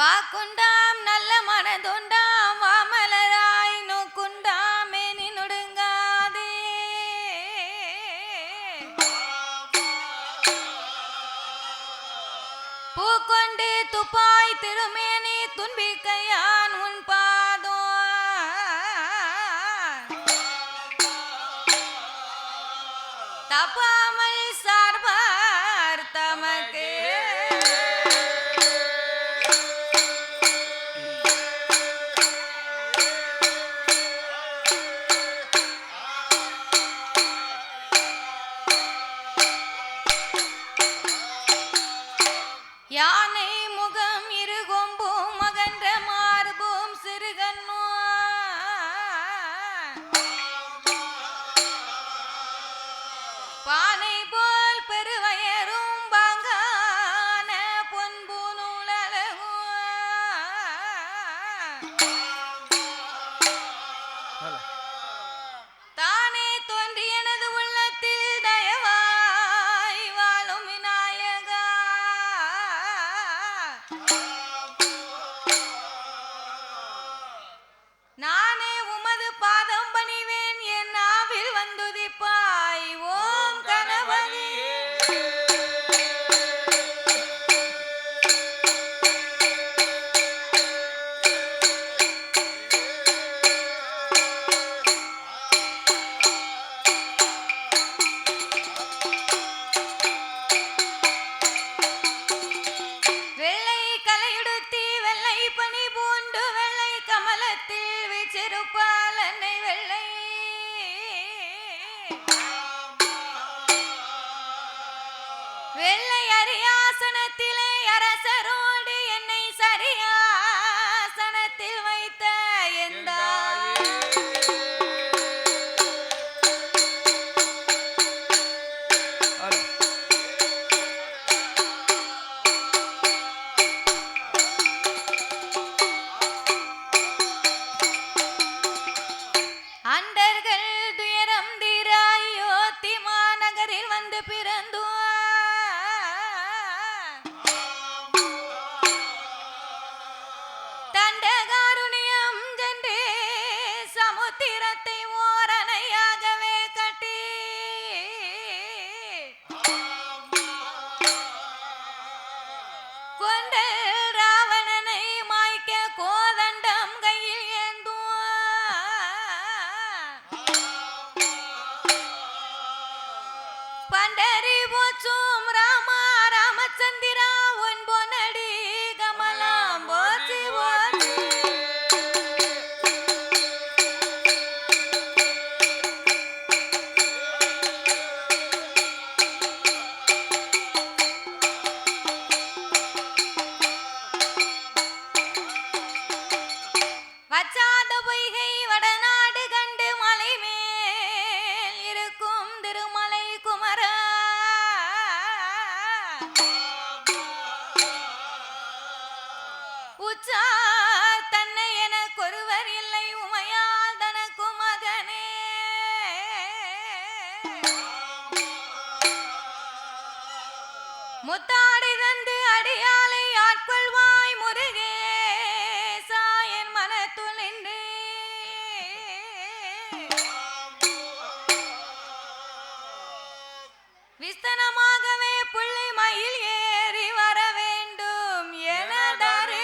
வாக்குண்டாம் நல்ல மனதுண்டாம் வாமலராய் நோக்குண்டாம் மேனி நொடுங்காதே பூக்கொண்டு துப்பாய் திருமேனி துன்பிக்கையான் உன் பாதோ தப்பாமல் சார்பார் தமக்கு யானை முகம் இருகொம்பும் மகன்ற மார்பும் சிறுகண்ணோ பானை போல் பெருவயரும் பாங்கான பொன்பு நூலழகும் தானே தோன்றி எனது உள்ளத்தில் தயவாய் வாழும் விநாயகா நானே உமது பாதம் பணிவேன் என் நாவில் வந்துதிப்பாய் ஓம் கணபதி வெள்ளை கலையுடுத்தி வெள்ளை பனி பூண்டு வெள்ளை கமலத்தில் விச்சிருப்பால் என்னை வெள்ளை வெள்ளை அரியாசனத்திலே அரசரோடு என்னை சரியாசனத்தில் வைத்த எந்தாய் அண்டர்கள் துயரம் தீராயோ திமாநகரில் வந்து பிறந்தோ தண்டகாருணியம் சென்று சமுத்திரத்தை ஓரணையாகவே கட்டி கொண்ட ராவணனை மாய்க்க கோதண்டம் கையில் ஏந்தும் பண்டரி போச்சும் ராமா ராமச்சந்திரா உன் பொன்னடி கமலாம் போச்சு போச்சு வச்சாத பொய்கை வடநாடு கண்டு மலை மேல் இருக்கும் திருமலை குமரா உச்சா தன்னை எனக்கொருவர் இல்லை உமையால் தனக்கு மகனே முத்தாடி தந்து அடியாலை ஆட்கொள்வாய் முருகேசா என் மனத்துள் நின்று விஸ்தனமாகவே புள்ளை மயில் ஏறி வர வேண்டும் எனதரு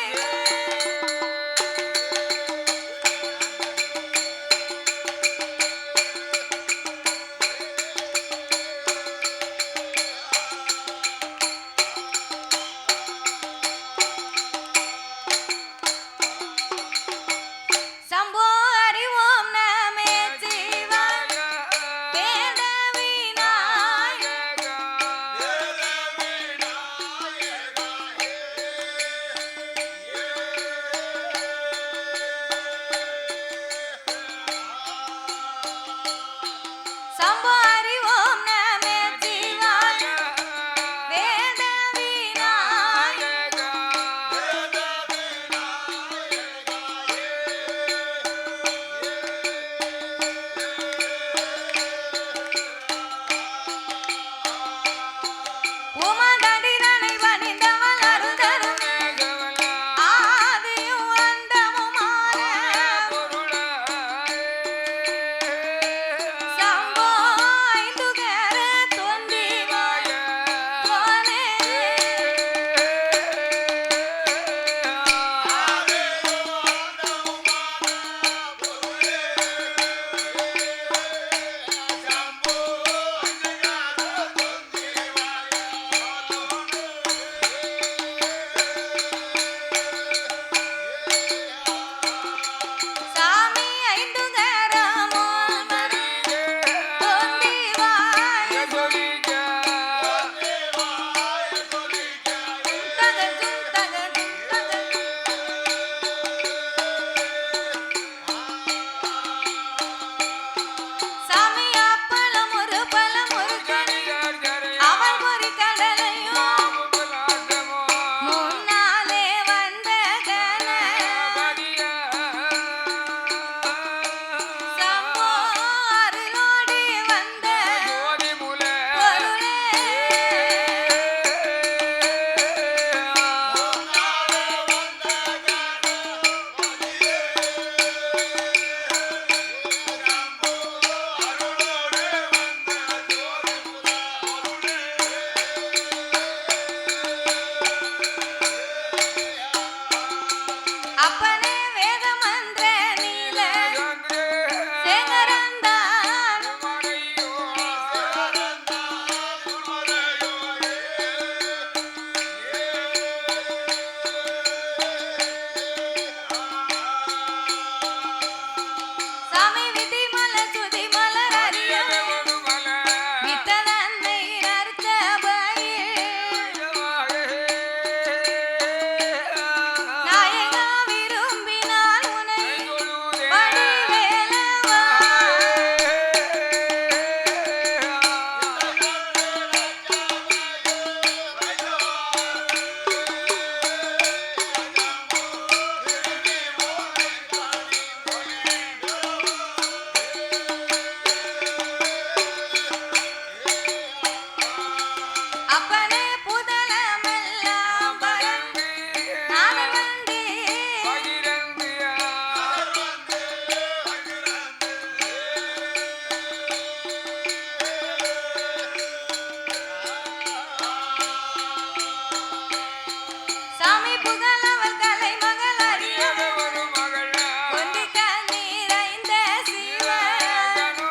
புகழவள் கலை மகள் அறிய ஒரு மகள் கொண்டி கண்ணீரைந்த சிவன்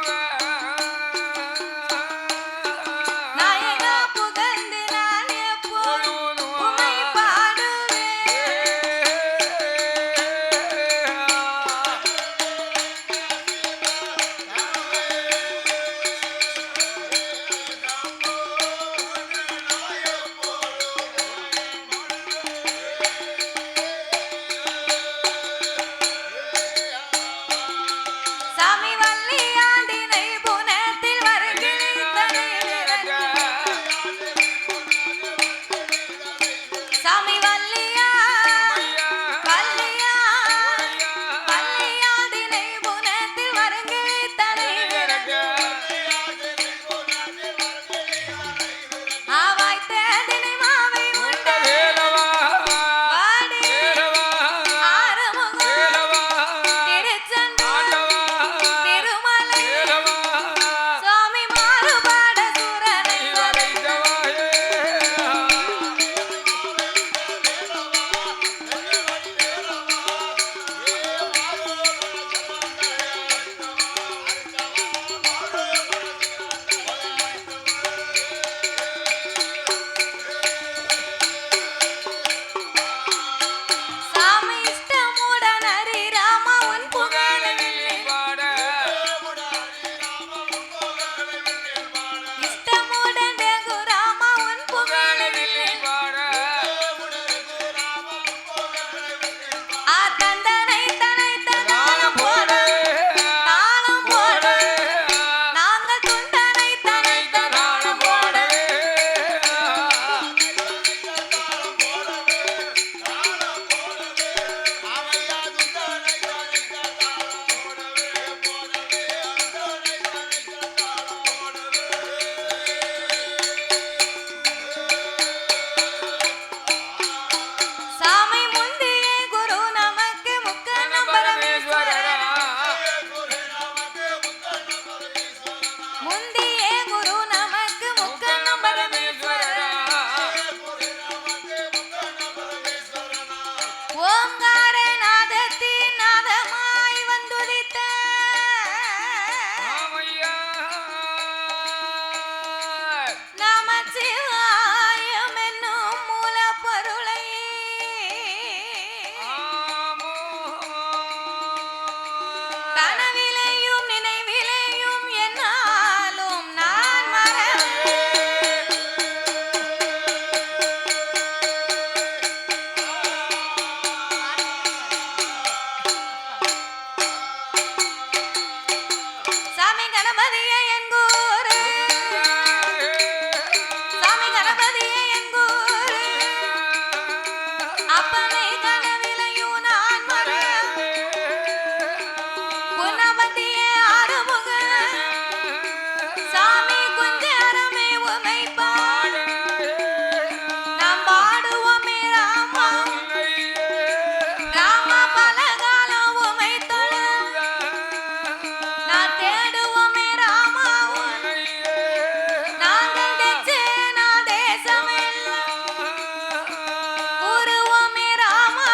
நாயகா புகழ்ந்து நான் எப்போதும் உம்மை பாடுவேன். சாமி வள்ளியாண்டினை புனத்தில் வருகின்றனை விரட்டி. சாமி வள்ளியா வள்ளியா வள்ளியாண்டினை புனத்தில் வருகின்றனை விரட்டி. ஆவாய் தேடினை மாவை உண்ட வாடி ஆறுமுகம் திருச்செந்தூர் திருமலை சுவாமி மாறுபாட சூரனை சாமி இஷ்டமுடன் ஹரி ராமா உன் புகழவில்லை இஷ்டமுடன் வெகு ராமா உன் புகழவில்லை ஆ தந்தனை தனை தந்தாளம் போடு தாளம் போடு நாங்கள் துண்டனை தனை தந்தாளம் போடு சாமி முந்தியே குரு நமக்கு முக்கணம் பரமேஸ்வரன் முந்தியே குரு நமக்கு முக்கணம் பரமேஸ்வரன் ஓங்கார நாதத்தின் நாதமாய் வந்துதித்த நமச்சிவாயம் என்னும் மூலப்பொருளை கனவிலேயும் நினைவிலேயும் என்னாலும் நான் மறவேன். சாமி கணபதியே எங்கூரு சாமி கணபதியே எங்கூரு அப்பனை கனவிலையும் நான் மறவேன். குணவதியே ஆறுமுக சாமி குஞ்சரமே உமை பாடு நாம் பாடுவோமே ராமா ராமா பலகாலம் உமை தொழு நான் தேடுவோமே ராமா நாங்கள் தெச்சேனா தேசமெல்லாம் கூறுவோமே ராமா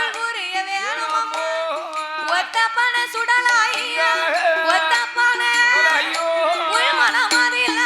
அருள் புரிய வேணும் அம்மா ஒத்தப்பன சுடலாய் ஒத்தப்பன உள்மனமதில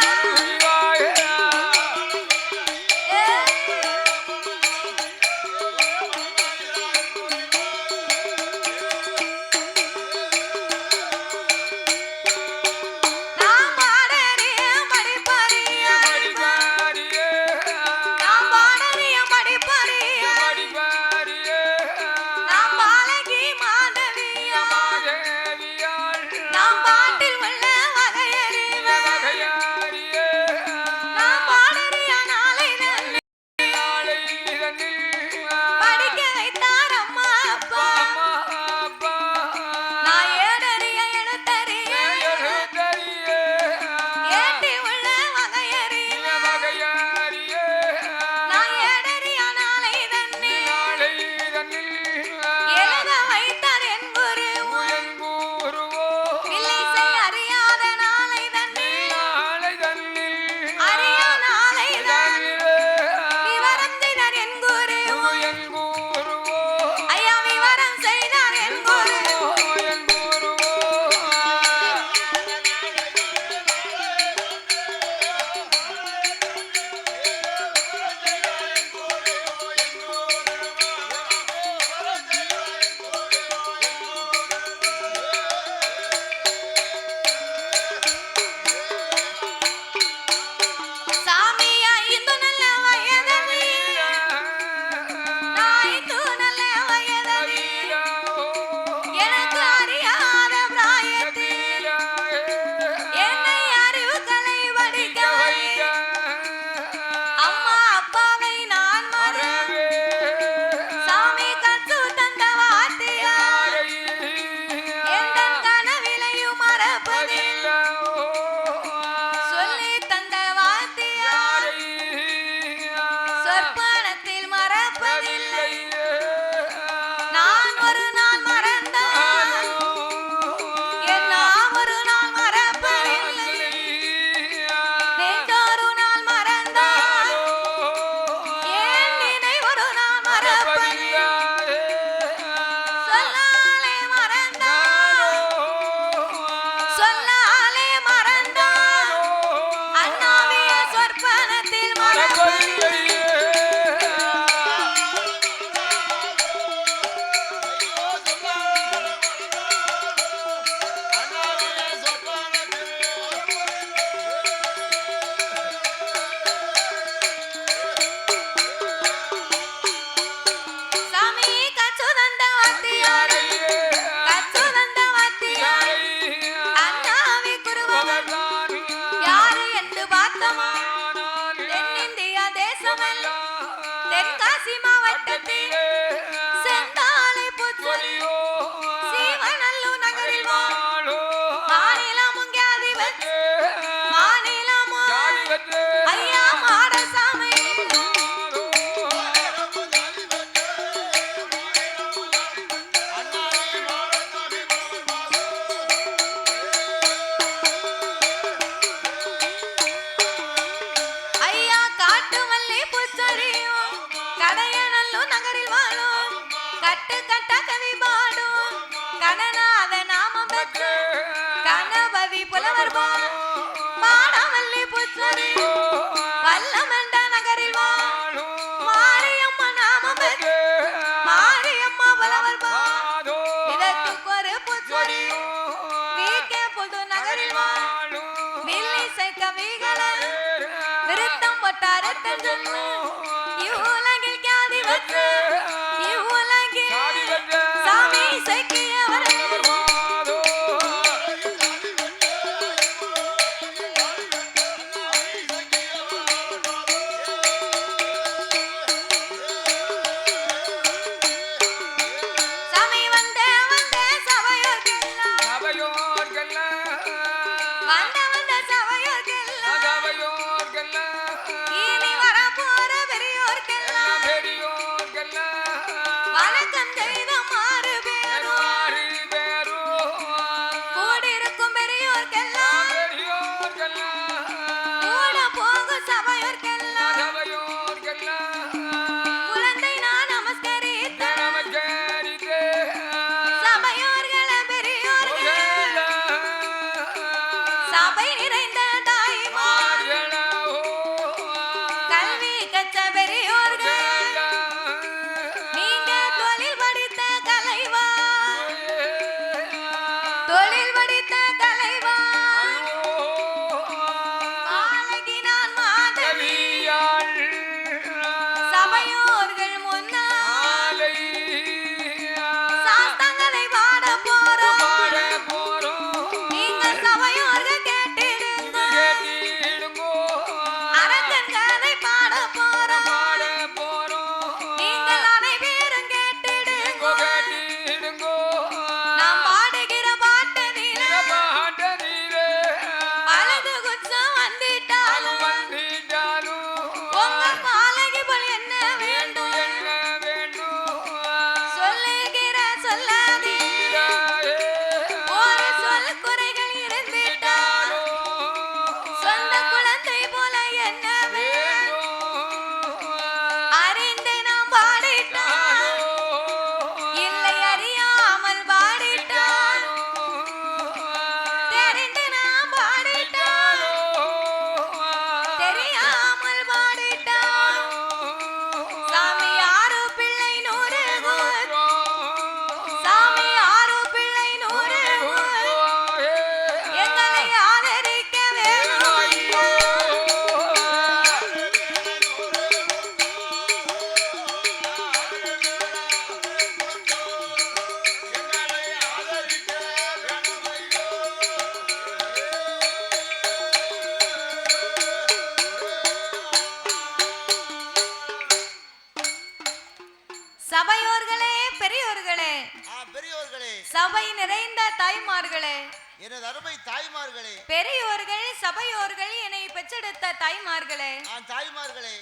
பெரியோர்களே, சபை நிறைந்த தாய்மார்களே, எனது அருமை தாய்மார்களே, பெரியோர்கள் சபையோர்கள் என்னை பெற்றெடுத்த தாய்மார்களே, தாய்மார்களே,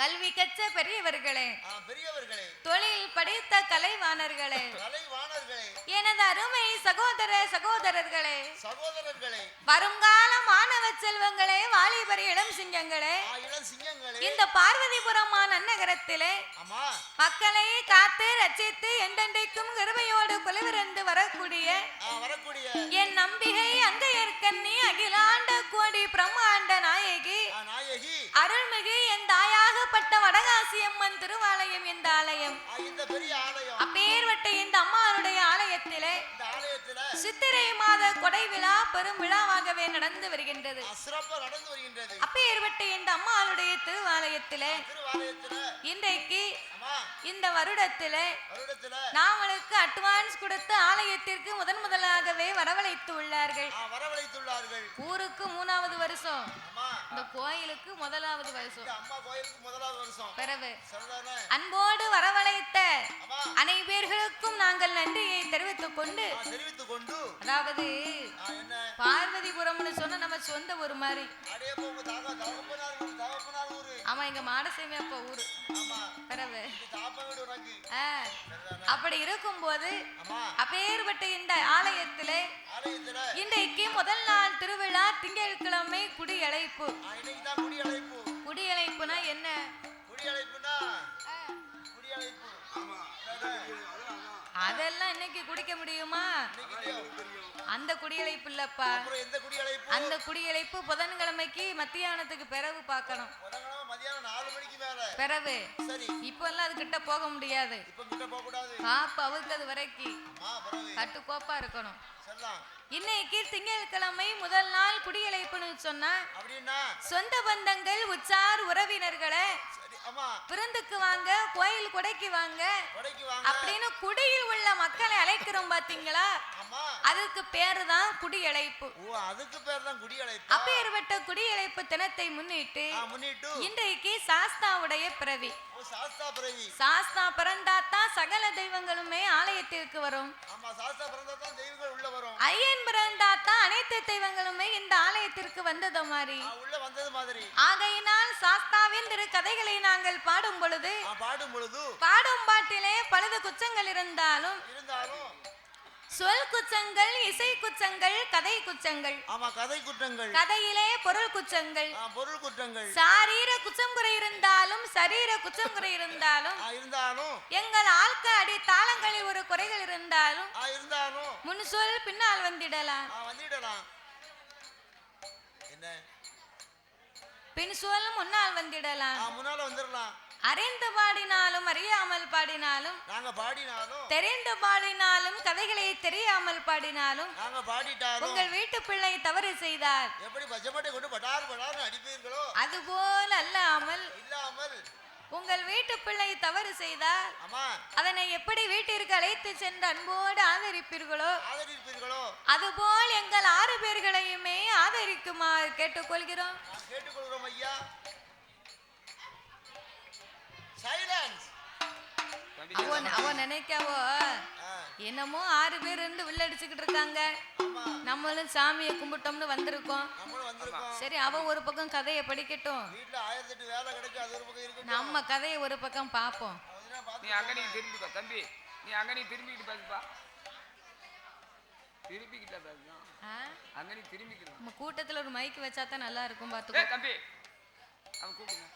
கல்வி கற்ற பெரியவர்களே, பெரியவர்களே, தொழில் படித்த கலைவாணர்களே, கலைவாணர்களே, எனது அருமை சகோதர சகோதரர்களே, சகோதரர்களே, வருங்கால மாணவ செல்வங்களே, வாலிபர் இளம் சிங்கங்களே, இந்த பார்வதிபுரம் நன்னகரத்திலே மக்களை காத்து ரட்சித்து என்றென்றைக்கும் கிருபையோடு குலவிருந்து வரக்கூடிய என் நம்பிகை அங்கையர்கண்ணி அகிலாண்ட கோடி பிரம்மாண்ட நாயகி அருள்மிகு என் தாயாகப்பட்ட வடகாசி அம்மன் திருவாலயம் இந்த ஆலயம் அப்பேர்வட்ட இந்த அம்மானுடைய ஆலயத்திலே சித்திரை மாத கொடை விழா பெரும் விழாவாகவே நடந்து வருகின்றது. அப்பேர்வட்ட இந்த அம்மானுடைய திருவாலயத்திலே இன்றைக்கு இந்த வருடத்திலே நாமளுக்கு அட்வான்ஸ் கொடுத்து ஆலயத்திற்கு முதலாகவே வரவழைத்து உள்ளார்கள். ஊருக்கு 3வது வருஷம், இந்த கோயிலுக்கு முதலாவது வருஷம். பிறகு அன்போடு வரவழைத்த அனைவர்களுக்கும் நாங்கள் நன்றியை தெரிவித்துக் கொண்டு அதாவது பார்வதிபுரம்னு சொன்ன நம்ம சொந்த ஊர் மாதிரி. ஆமா, இங்க மாடசேமி அப்பா ஊரு. பிறகு அப்படி இருக்கும் போது அப்பேற்பட்ட இந்த ஆலயத்திலே இன்றைக்கு முதல் நாள் திருவிழா திங்கட்கிழமை குடியழைப்பு. குடியழைப்புனா என்ன? அதெல்லாம் இன்னைக்கு குடிக்க முடியுமா? அந்த குடியழைப்பு இல்லப்பா. அந்த குடியழைப்பு புதன்கிழமைக்கு மத்தியானத்துக்கு பிறகு பார்க்கணும். பிறகு இப்ப எல்லாம் அது கிட்ட போக முடியாது. காப்பு அவுக்கிறது வரைக்கும் கட்டுக்கோப்பா இருக்கணும். இன்னைக்கு திங்கட்கிழமை முதல் நாள் குடியழைப்புன்னு சொன்னா சொந்த பந்தங்கள் உற்றார் உறவினர்களை விருந்துக்கு வாங்க, கோயில் கொடைக்கு வாங்க அப்படின்னு குடியில் உள்ள மக்களை அழைக்கிறோம் பாத்தீங்களா? அதுக்கு பேரு தான் குடியழைப்பு. அப்பேற்பட்ட குடியழைப்பு தினத்தை முன்னிட்டு இன்றைக்கு சாஸ்தாவுடைய பிறவி. சாஸ்தா பிறந்தாத்தான் சகல தெய்வங்களுமே ஆலயத்திற்கு வரும். ஐயன் பிறந்தாத்தான் அனைத்து தெய்வங்களுமே இந்த ஆலயத்திற்கு வந்தது மாதிரி. ஆகையினால் சாஸ்தாவின் திரு கதைகளை நாங்கள் பாடும் பொழுது பாடும் பாட்டிலே பலது குற்றங்கள் இருந்தாலும் சொல் குற்றங்கள், இசை குற்றங்கள், கதை குற்றங்கள். கதையிலே பொருள் குற்றங்கள், சாரீர குற்றம் குறை இருந்தாலும் சரீர குற்றம் குறை இருந்தாலும் எங்கள் ஆட்கள் அடி தாளங்களில் ஒரு குறைகள் இருந்தாலும் முன் சொல் பின்னால் வந்திடலாம். பின் சொல் முன்னால் வந்திடலாம். அறிந்து பாடினாலும் அறியாமல் பாடினாலும் தெரிந்து பாடினாலும் கதைகளை தெரியாமல் பாடினாலும் உங்கள் வீட்டு பிள்ளை தவறு செய்தார் அதுபோல் அல்லாமல் உங்கள் வீட்டு பிள்ளை தவறு செய்தால் அதனை எப்படி வீட்டிற்கு அழைத்து சென்று அன்போடு ஆதரிப்பீர்களோ அதுபோல் எங்கள் 6 பேர்களையுமே ஆதரிக்குமாறு கேட்டுக்கொள்கிறோம். ஐயா. அவ நினைக்காவோ என்னமோ 6 பேர் இருந்து வில்லடிச்சுக்கிட்டு இருக்காங்க, நம்மளும் சாமியை கும்பிட்டோம்னு வந்திருக்கோம். சரி, அவ ஒரு பக்கம் கதையை படிக்கட்டும், நம்ம கதையை ஒரு பக்கம் பார்ப்போம். நீ அங்க நீ திரும்பிக்கோ தம்பி, நீ அங்க நீ திரும்பிக்கிட்டு பேசுப்பா. திரும்பிக்கிட்ட பேசுங்க, அங்க நீ திரும்பிக்கணும். நம்ம கூட்டத்துல ஒரு மைக் வச்சா தான் நல்லா இருக்கும். பாத்துக்கோ தம்பி, அவன் கூப்பிடுங்க.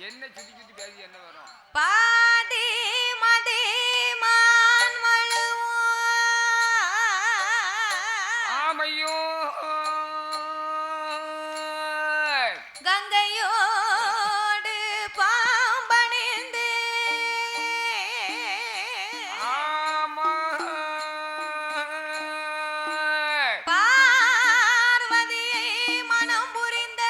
என்ன சுத்தி சுத்தி பேசி என்ன வரும்? பாதி மதி மான் மழுவோ ஆமையோ கங்கையோடு பாம்பணிந்து ஆமா பார்வதியை மனம் புரிந்த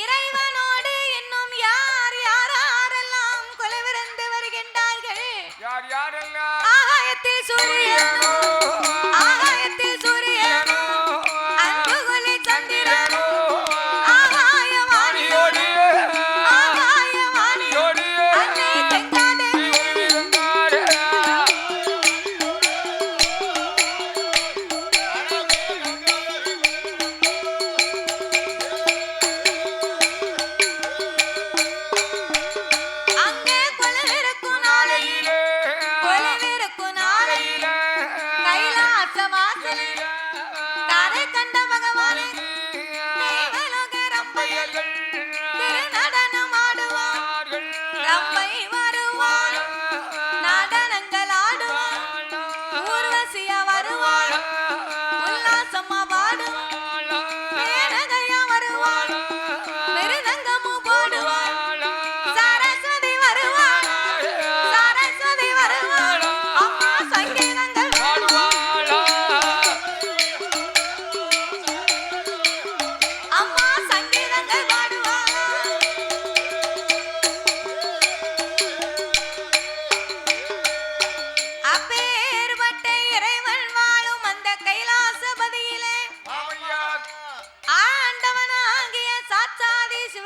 இறைவனோடு இன்னும் யார் யாரெல்லாம் கொலைவிருந்து வருகின்றார்கள்? யார் யாரெல்லாம்? ஆகாயத்தில் சூரியனோ, ஆகாயத்தில் சூரியனோ, அன்புகுலி சந்திரனோ, ஆகாயவாணியோடு, ஆகாயவாணியோடு, அன்னை கங்காதேவி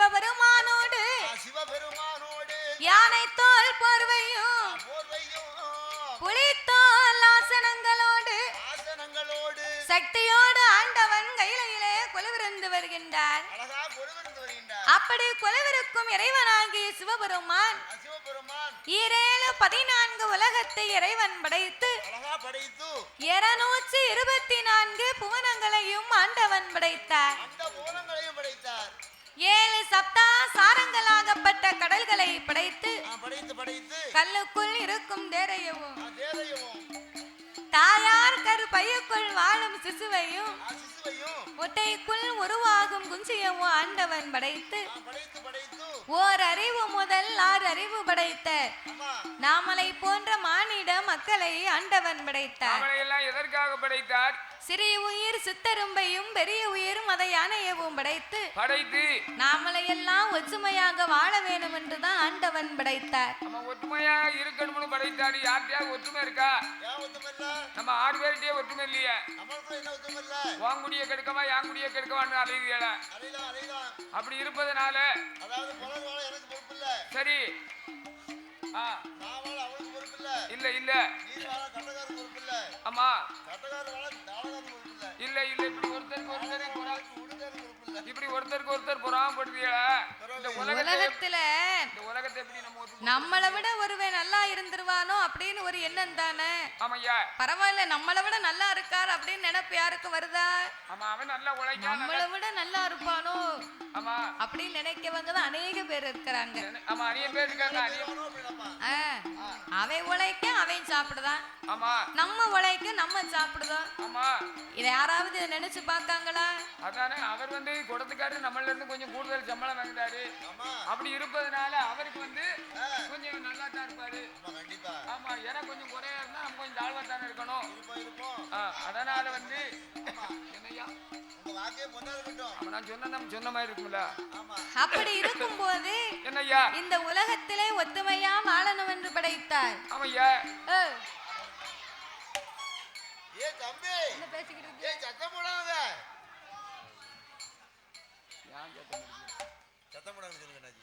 சிவபெருமானோடு சிவபெருமானோடு யானை தோல் போர்வையும் புலித்தோல் ஆசனங்களோடு சக்தியோடு ஆண்டவன் கையிலே கொலுவிருந்து வருகின்றார். அப்படி கொலுவிருக்கும் இறைவனாகிய சிவபெருமான் 14 உலகத்தை இறைவன் படைத்து 224 புவனங்களையும் ஆண்டவன் படைத்தார். 7 சப்தா சாரங்களாகப்பட்ட கடல்களை படைத்து கல்லுக்குள் இருக்கும் தேரையவும் தாயார் கருப்பையுக்குள் வாழும் சிசுவையும் ஒட்டைக்குள் உருவாகும் குஞ்சியவும் ஆண்டவன் படைத்து ஓர் அறிவு முதல் 6 அறிவு படைத்த நாமலை போன்ற மானிட மக்களை ஆண்டவன் படைத்தார். எதற்காக படைத்தார்? சிறிய உயிர் சித்தரும்பையும் பெரிய உயிரும் அதை யானையவும் படைத்து நாமளை எல்லாம் ஒற்றுமையாக வாழ வேண்டும் என்றுதான் ஆண்டவன் படைத்தார். ஒற்றுமையாக இருக்கணும்னு படைத்தார். யார்கிட்டயாவது ஒற்றுமை இருக்கா? நம்ம 6 பேர்கிட்டயே ஒற்றுமை இல்லையே. வாங்குடிய கெடுக்கவா யாங்குடிய கெடுக்கவான்னு அலைவியல. அப்படி இருப்பதனால சரி இல்ல இல்ல ஆமா இல்ல இல்ல இப்படி ஒருத்தருக்கு ஒருத்தர் பொறாமப்படுவீங்களா? இந்த உலகத்துல நம்மளை விட ஒருவன் நல்லா இருந்துருவானோ அப்படின்னு ஒரு எண்ணம் தானே. ஆமையா பரவாயில்ல, நம்மளை விட நல்லா இருக்கார் அப்படின்னு நினைப்பு யாருக்கு வருதா? ஆமா, அவன் நல்லா உழைக்க நம்மளை விட நல்லா இருப்பானோ ஆமா அப்படின்னு நினைக்கவங்க தான் அநேக பேர் இருக்கிறாங்க. ஆமா, அநேக பேர் இருக்காங்க. அவன் உழைக்க அவன் சாப்பிடுதான், ஆமா நம்ம உழைக்க நம்ம சாப்பிடுதோம். ஆமா, இதை யாராவது நினைச்சு பார்க்காங்களா? அதானே அவர் கொடுத்துக்காரு, நம்மள இருந்து கொஞ்சம் கூடுதல் சம்பளம் வாங்குறாரு. அப்படி இருப்பதனால அவருக்கு கொஞ்சம் நல்லா தான் இருப்பாரு. ஆமா, எனக்கு கொஞ்சம் குறையா இருந்தா நம்ம கொஞ்சம் தாழ்வா தானே இருக்கணும். அதனால என்னையா நான் சொன்ன மாதிரி இருக்கும்ல. அப்படி இருக்கும் போது என்னையா இந்த உலகத்திலே ஒத்துமையா வாழணும் என்று படைத்தார். ஆமையா தம்பி என்ன பேசிக்கிட்டு இருக்கீங்க? சத்தம் போடாத. சத்தம் போடாம சொல்லுங்க அண்ணாஜி.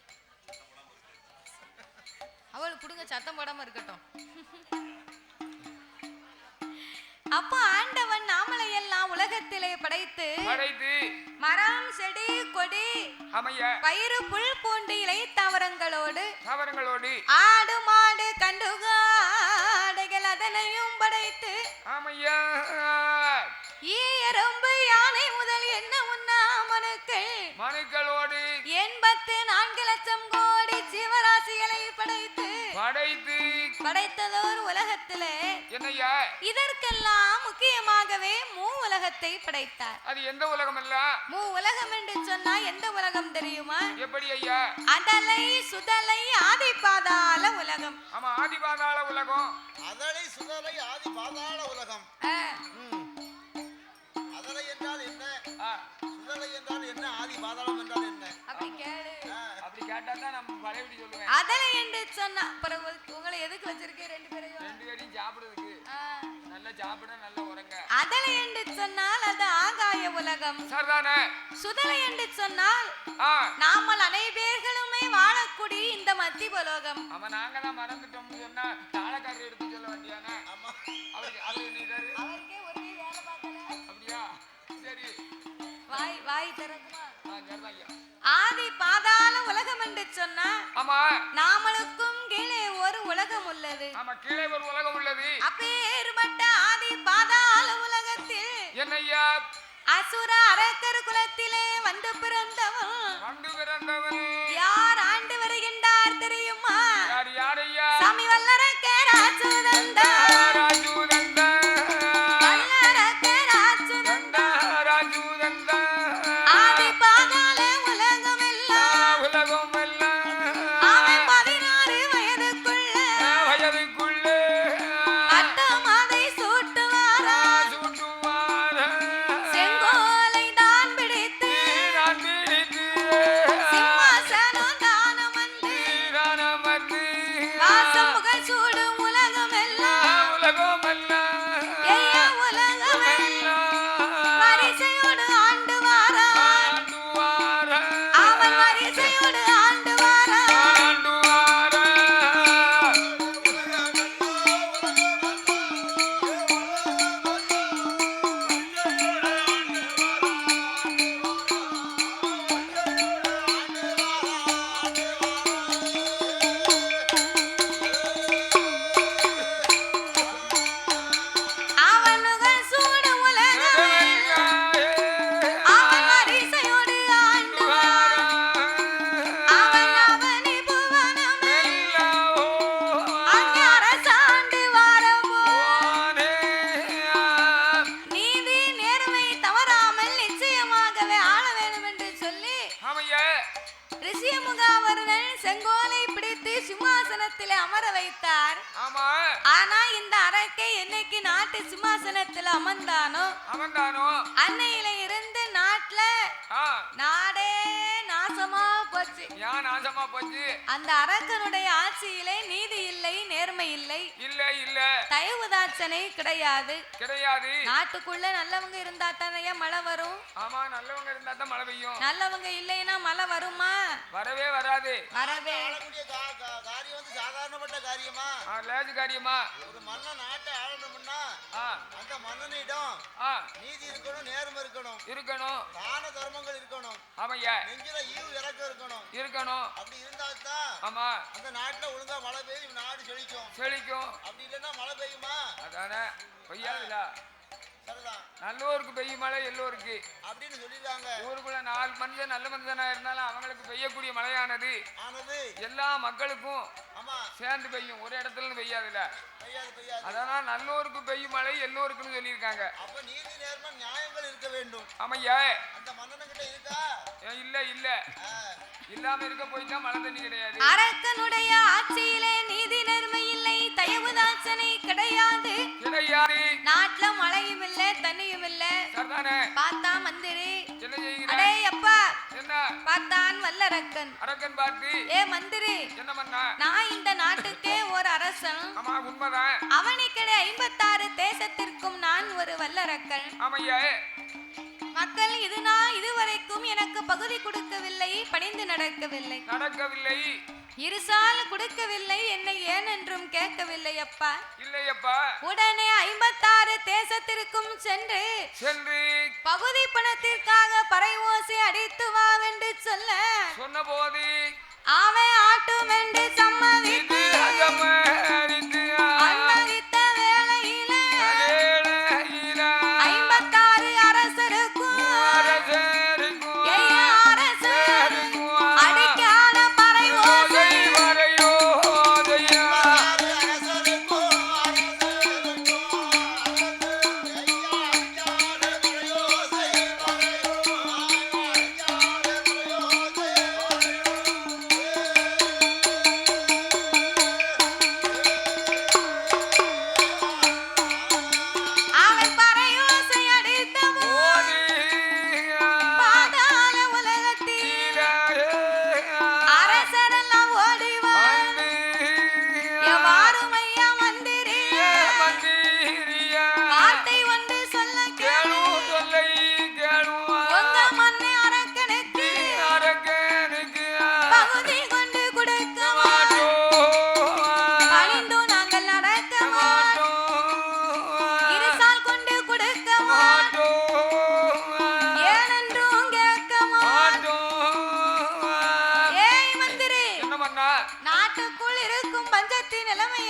அவளுக்கு கொடுங்க, சத்தம் போடாம இருக்கட்டும். அப்போ ஆண்டவன் நாமளை எல்லாம் உலகத்திலே படைத்து மரம் செடி கொடி பயிறு புல் பூண்டு இலை தாவரங்களோடு ஆடு மாடு கண்டுகாடைகள் அதனையும் படைத்து எறும்பு யானை முதல் என்ன உண்ணா மனுக்களோடு 84 லட்சம் கோடி ஜீவராசிகளை படைத்ததோர் உலகத்திலே இதற்கெல்லாம் முக்கியமாகவே உலகத்தை படைத்தார். அது எந்த உலகம் அல்ல? உலகம் என்று சொன்னா எந்த உலகம் தெரியுமா? எப்படி ஐயா? அதலை சுதலை ஆதி பாதாள உலகம். ஆமா, ஆதி பாதாள உலகம். அதலை சுதலை ஆதி பாதாள உலகம். அதலை என்றால் என்ன? சுதலை என்றால் என்ன? ஆதி பாதாளம் என்றால் என்ன? அப்படி கேளு. அப்படி கேட்டா தான் நம்ம பழையபடி சொல்லுவேன். அதலை என்று சொன்னா உங்களை எதுக்கு வச்சிருக்கேன்? ரெண்டு பேரையும் சாப்பிடுறதுக்கு. நல்ல சாப்பிட நல்ல உறங்க. அதலை என்று சொன்னால் அது ஆகாய உலகம். சரிதானே? சுதலை என்று சொன்னால் நாமல் அனைவர்களுமே வாழக்கூடிய இந்த மத்தியபலோகம். ஆமா, நாங்க தான் மறந்துட்டோம்னு சொன்னா தாளக்காரர் எடுத்து சொல்ல வேண்டியானே. ஆமா, அவருக்கு அவருக்கே ஒரு வேலை பார்க்கல. அப்படியா? சரி, வாய் திறக்குமா? சரிதான். ஆதி பாதாள உலகம் என்று சொன்னா ஆமா, நாமளுக்கும் கீழே ஒரு உலகம் உள்ளது. ஆமா, கீழே ஒரு உலகம் உள்ளது. அப்பேற்பட்ட ஆதி பாதாள உலகத்தில் என்னையா அசுர அரக்கர் குலத்திலே வந்து பிறந்தவன் யார் ஆண்டு வருகின்றார் தெரியுமா? யாரையா? சாமி வல்லரக்கே ராஜுதண்டா. ஆதி பாதாள உலகம் எல்லாம் அவன் 16 வயதுக்குள்ள அட்டமாதை சூட்டுவாரா. செங்கோலை தான் பிடித்து சிம்மாசனத்தில் ஆமையா ரிஷியமுகாவர்கள் செங்கோலை பிடித்து சிம்மாசனத்தில் அமர வைத்தார். ஆமா. ஆனா இந்த அரக்கை என்னைக்கு நாட்டு சிம்மாசனத்தில் அமர்ந்தானோ அன்னையில இருந்து நாட்டுல நாடே நாசமா போச்சு. நாசமா போச்சு. அந்த அரக்கனுடைய ஆட்சியிலே நீதி இல்லை, நேர்மை இல்லை, இல்ல தயவுதாட்சணை கிடையாது. நாட்டுக்குள்ள நல்லவங்க இருந்தா தானே மழை வரும். ஆமா, நல்லவங்க இருந்தா தான் மழை பெய்யும். நல்லவங்க இல்லைன்னா மழை வருமா? வரவே வராது. காரியம் வந்து சாதாரணப்பட்ட காரியமா? லேஜ் காரியமா? ஒரு மன்னன் நாட்டை ஆளணும்னா அந்த மன்னனிடம் நீதி இருக்கணும், நேர்மை இருக்கணும், தான தர்மங்கள் இருக்கணும். ஆமையா. நெஞ்சில ஈவு இறக்கம் இருக்கணும். அப்படி இருந்தால்தான் ஆமா அந்த நாட்டுல ஒழுங்கா மழை பெய்யும், நாடு செழிக்கும். அப்படி இல்லைன்னா மழை பெய்யுமா? அதானே பெய்யாதுல. நல்லோருக்கு பெய்யும் மழை எல்லோருக்கு அப்படின்னு சொல்லிருக்காங்க. ஊருக்குள்ள 4 மனுஷன் நல்ல மனுஷனா இருந்தாலும் அவங்களுக்கு பெய்யக்கூடிய மழையானது எல்லா மக்களுக்கும் சேர்ந்து பெய்யும், ஒரு இடத்துல பெய்யாதுல. அதனால நல்லோருக்கு பெய்யும் மழை எல்லோருக்குன்னு சொல்லியிருக்காங்க. அப்ப நீதி நேர்மை நியாயங்கள் இருக்க வேண்டும். ஆமையா. அந்த மன்னன்கிட்ட இருக்கா? இல்ல இல்லாம இருக்க போயிட்டா மழை தண்ணி கிடையாது. அரக்கனுடைய ஆட்சியிலே நீதி நேர்மை இல்லை, தயவுதாட்சணை கிடையாது. நாட்டுல மழையும் இல்ல, தண்ணியும் இல்ல. பார்த்தா மந்திரி என்ன செய்யுங்க? அடே அப்பா, என்ன பார்த்தான் வல்லரக்கன். அரக்கன் பார்த்து, ஏ மந்திரி, என்ன பண்ணா? நான் இந்த நாட்டுக்கே ஒரு அரசன். ஆமா, உண்மைதான். அவனுக்கிടെ 56 தேசத்திற்கும் நான் ஒரு வல்லரக்கன். ஆமையா. மக்கள் இதுவரைக்கும் எனக்கு பகுதி கொடுக்கவில்லை, பணிந்து நடக்கவில்லை. இருசால் கொடுக்கவில்லை, என்னை ஏன் என்றும் கேட்கவில்லை அப்பா. இல்லையப்பா. உடனே 56 தேசத்திற்கும் சென்று பகுதி பணத்திற்காக பறை ஓசை அடித்து வாவென்று சொன்ன போது அவன் ஆட்டும் என்று சம்மதித்து அனுமதித்த வேளையில 56 அரசருக்கும் அடிக்கான பறை ஓசை நாட்டுக்குள் இருக்கும் பஞ்சத்தின் நிலைமை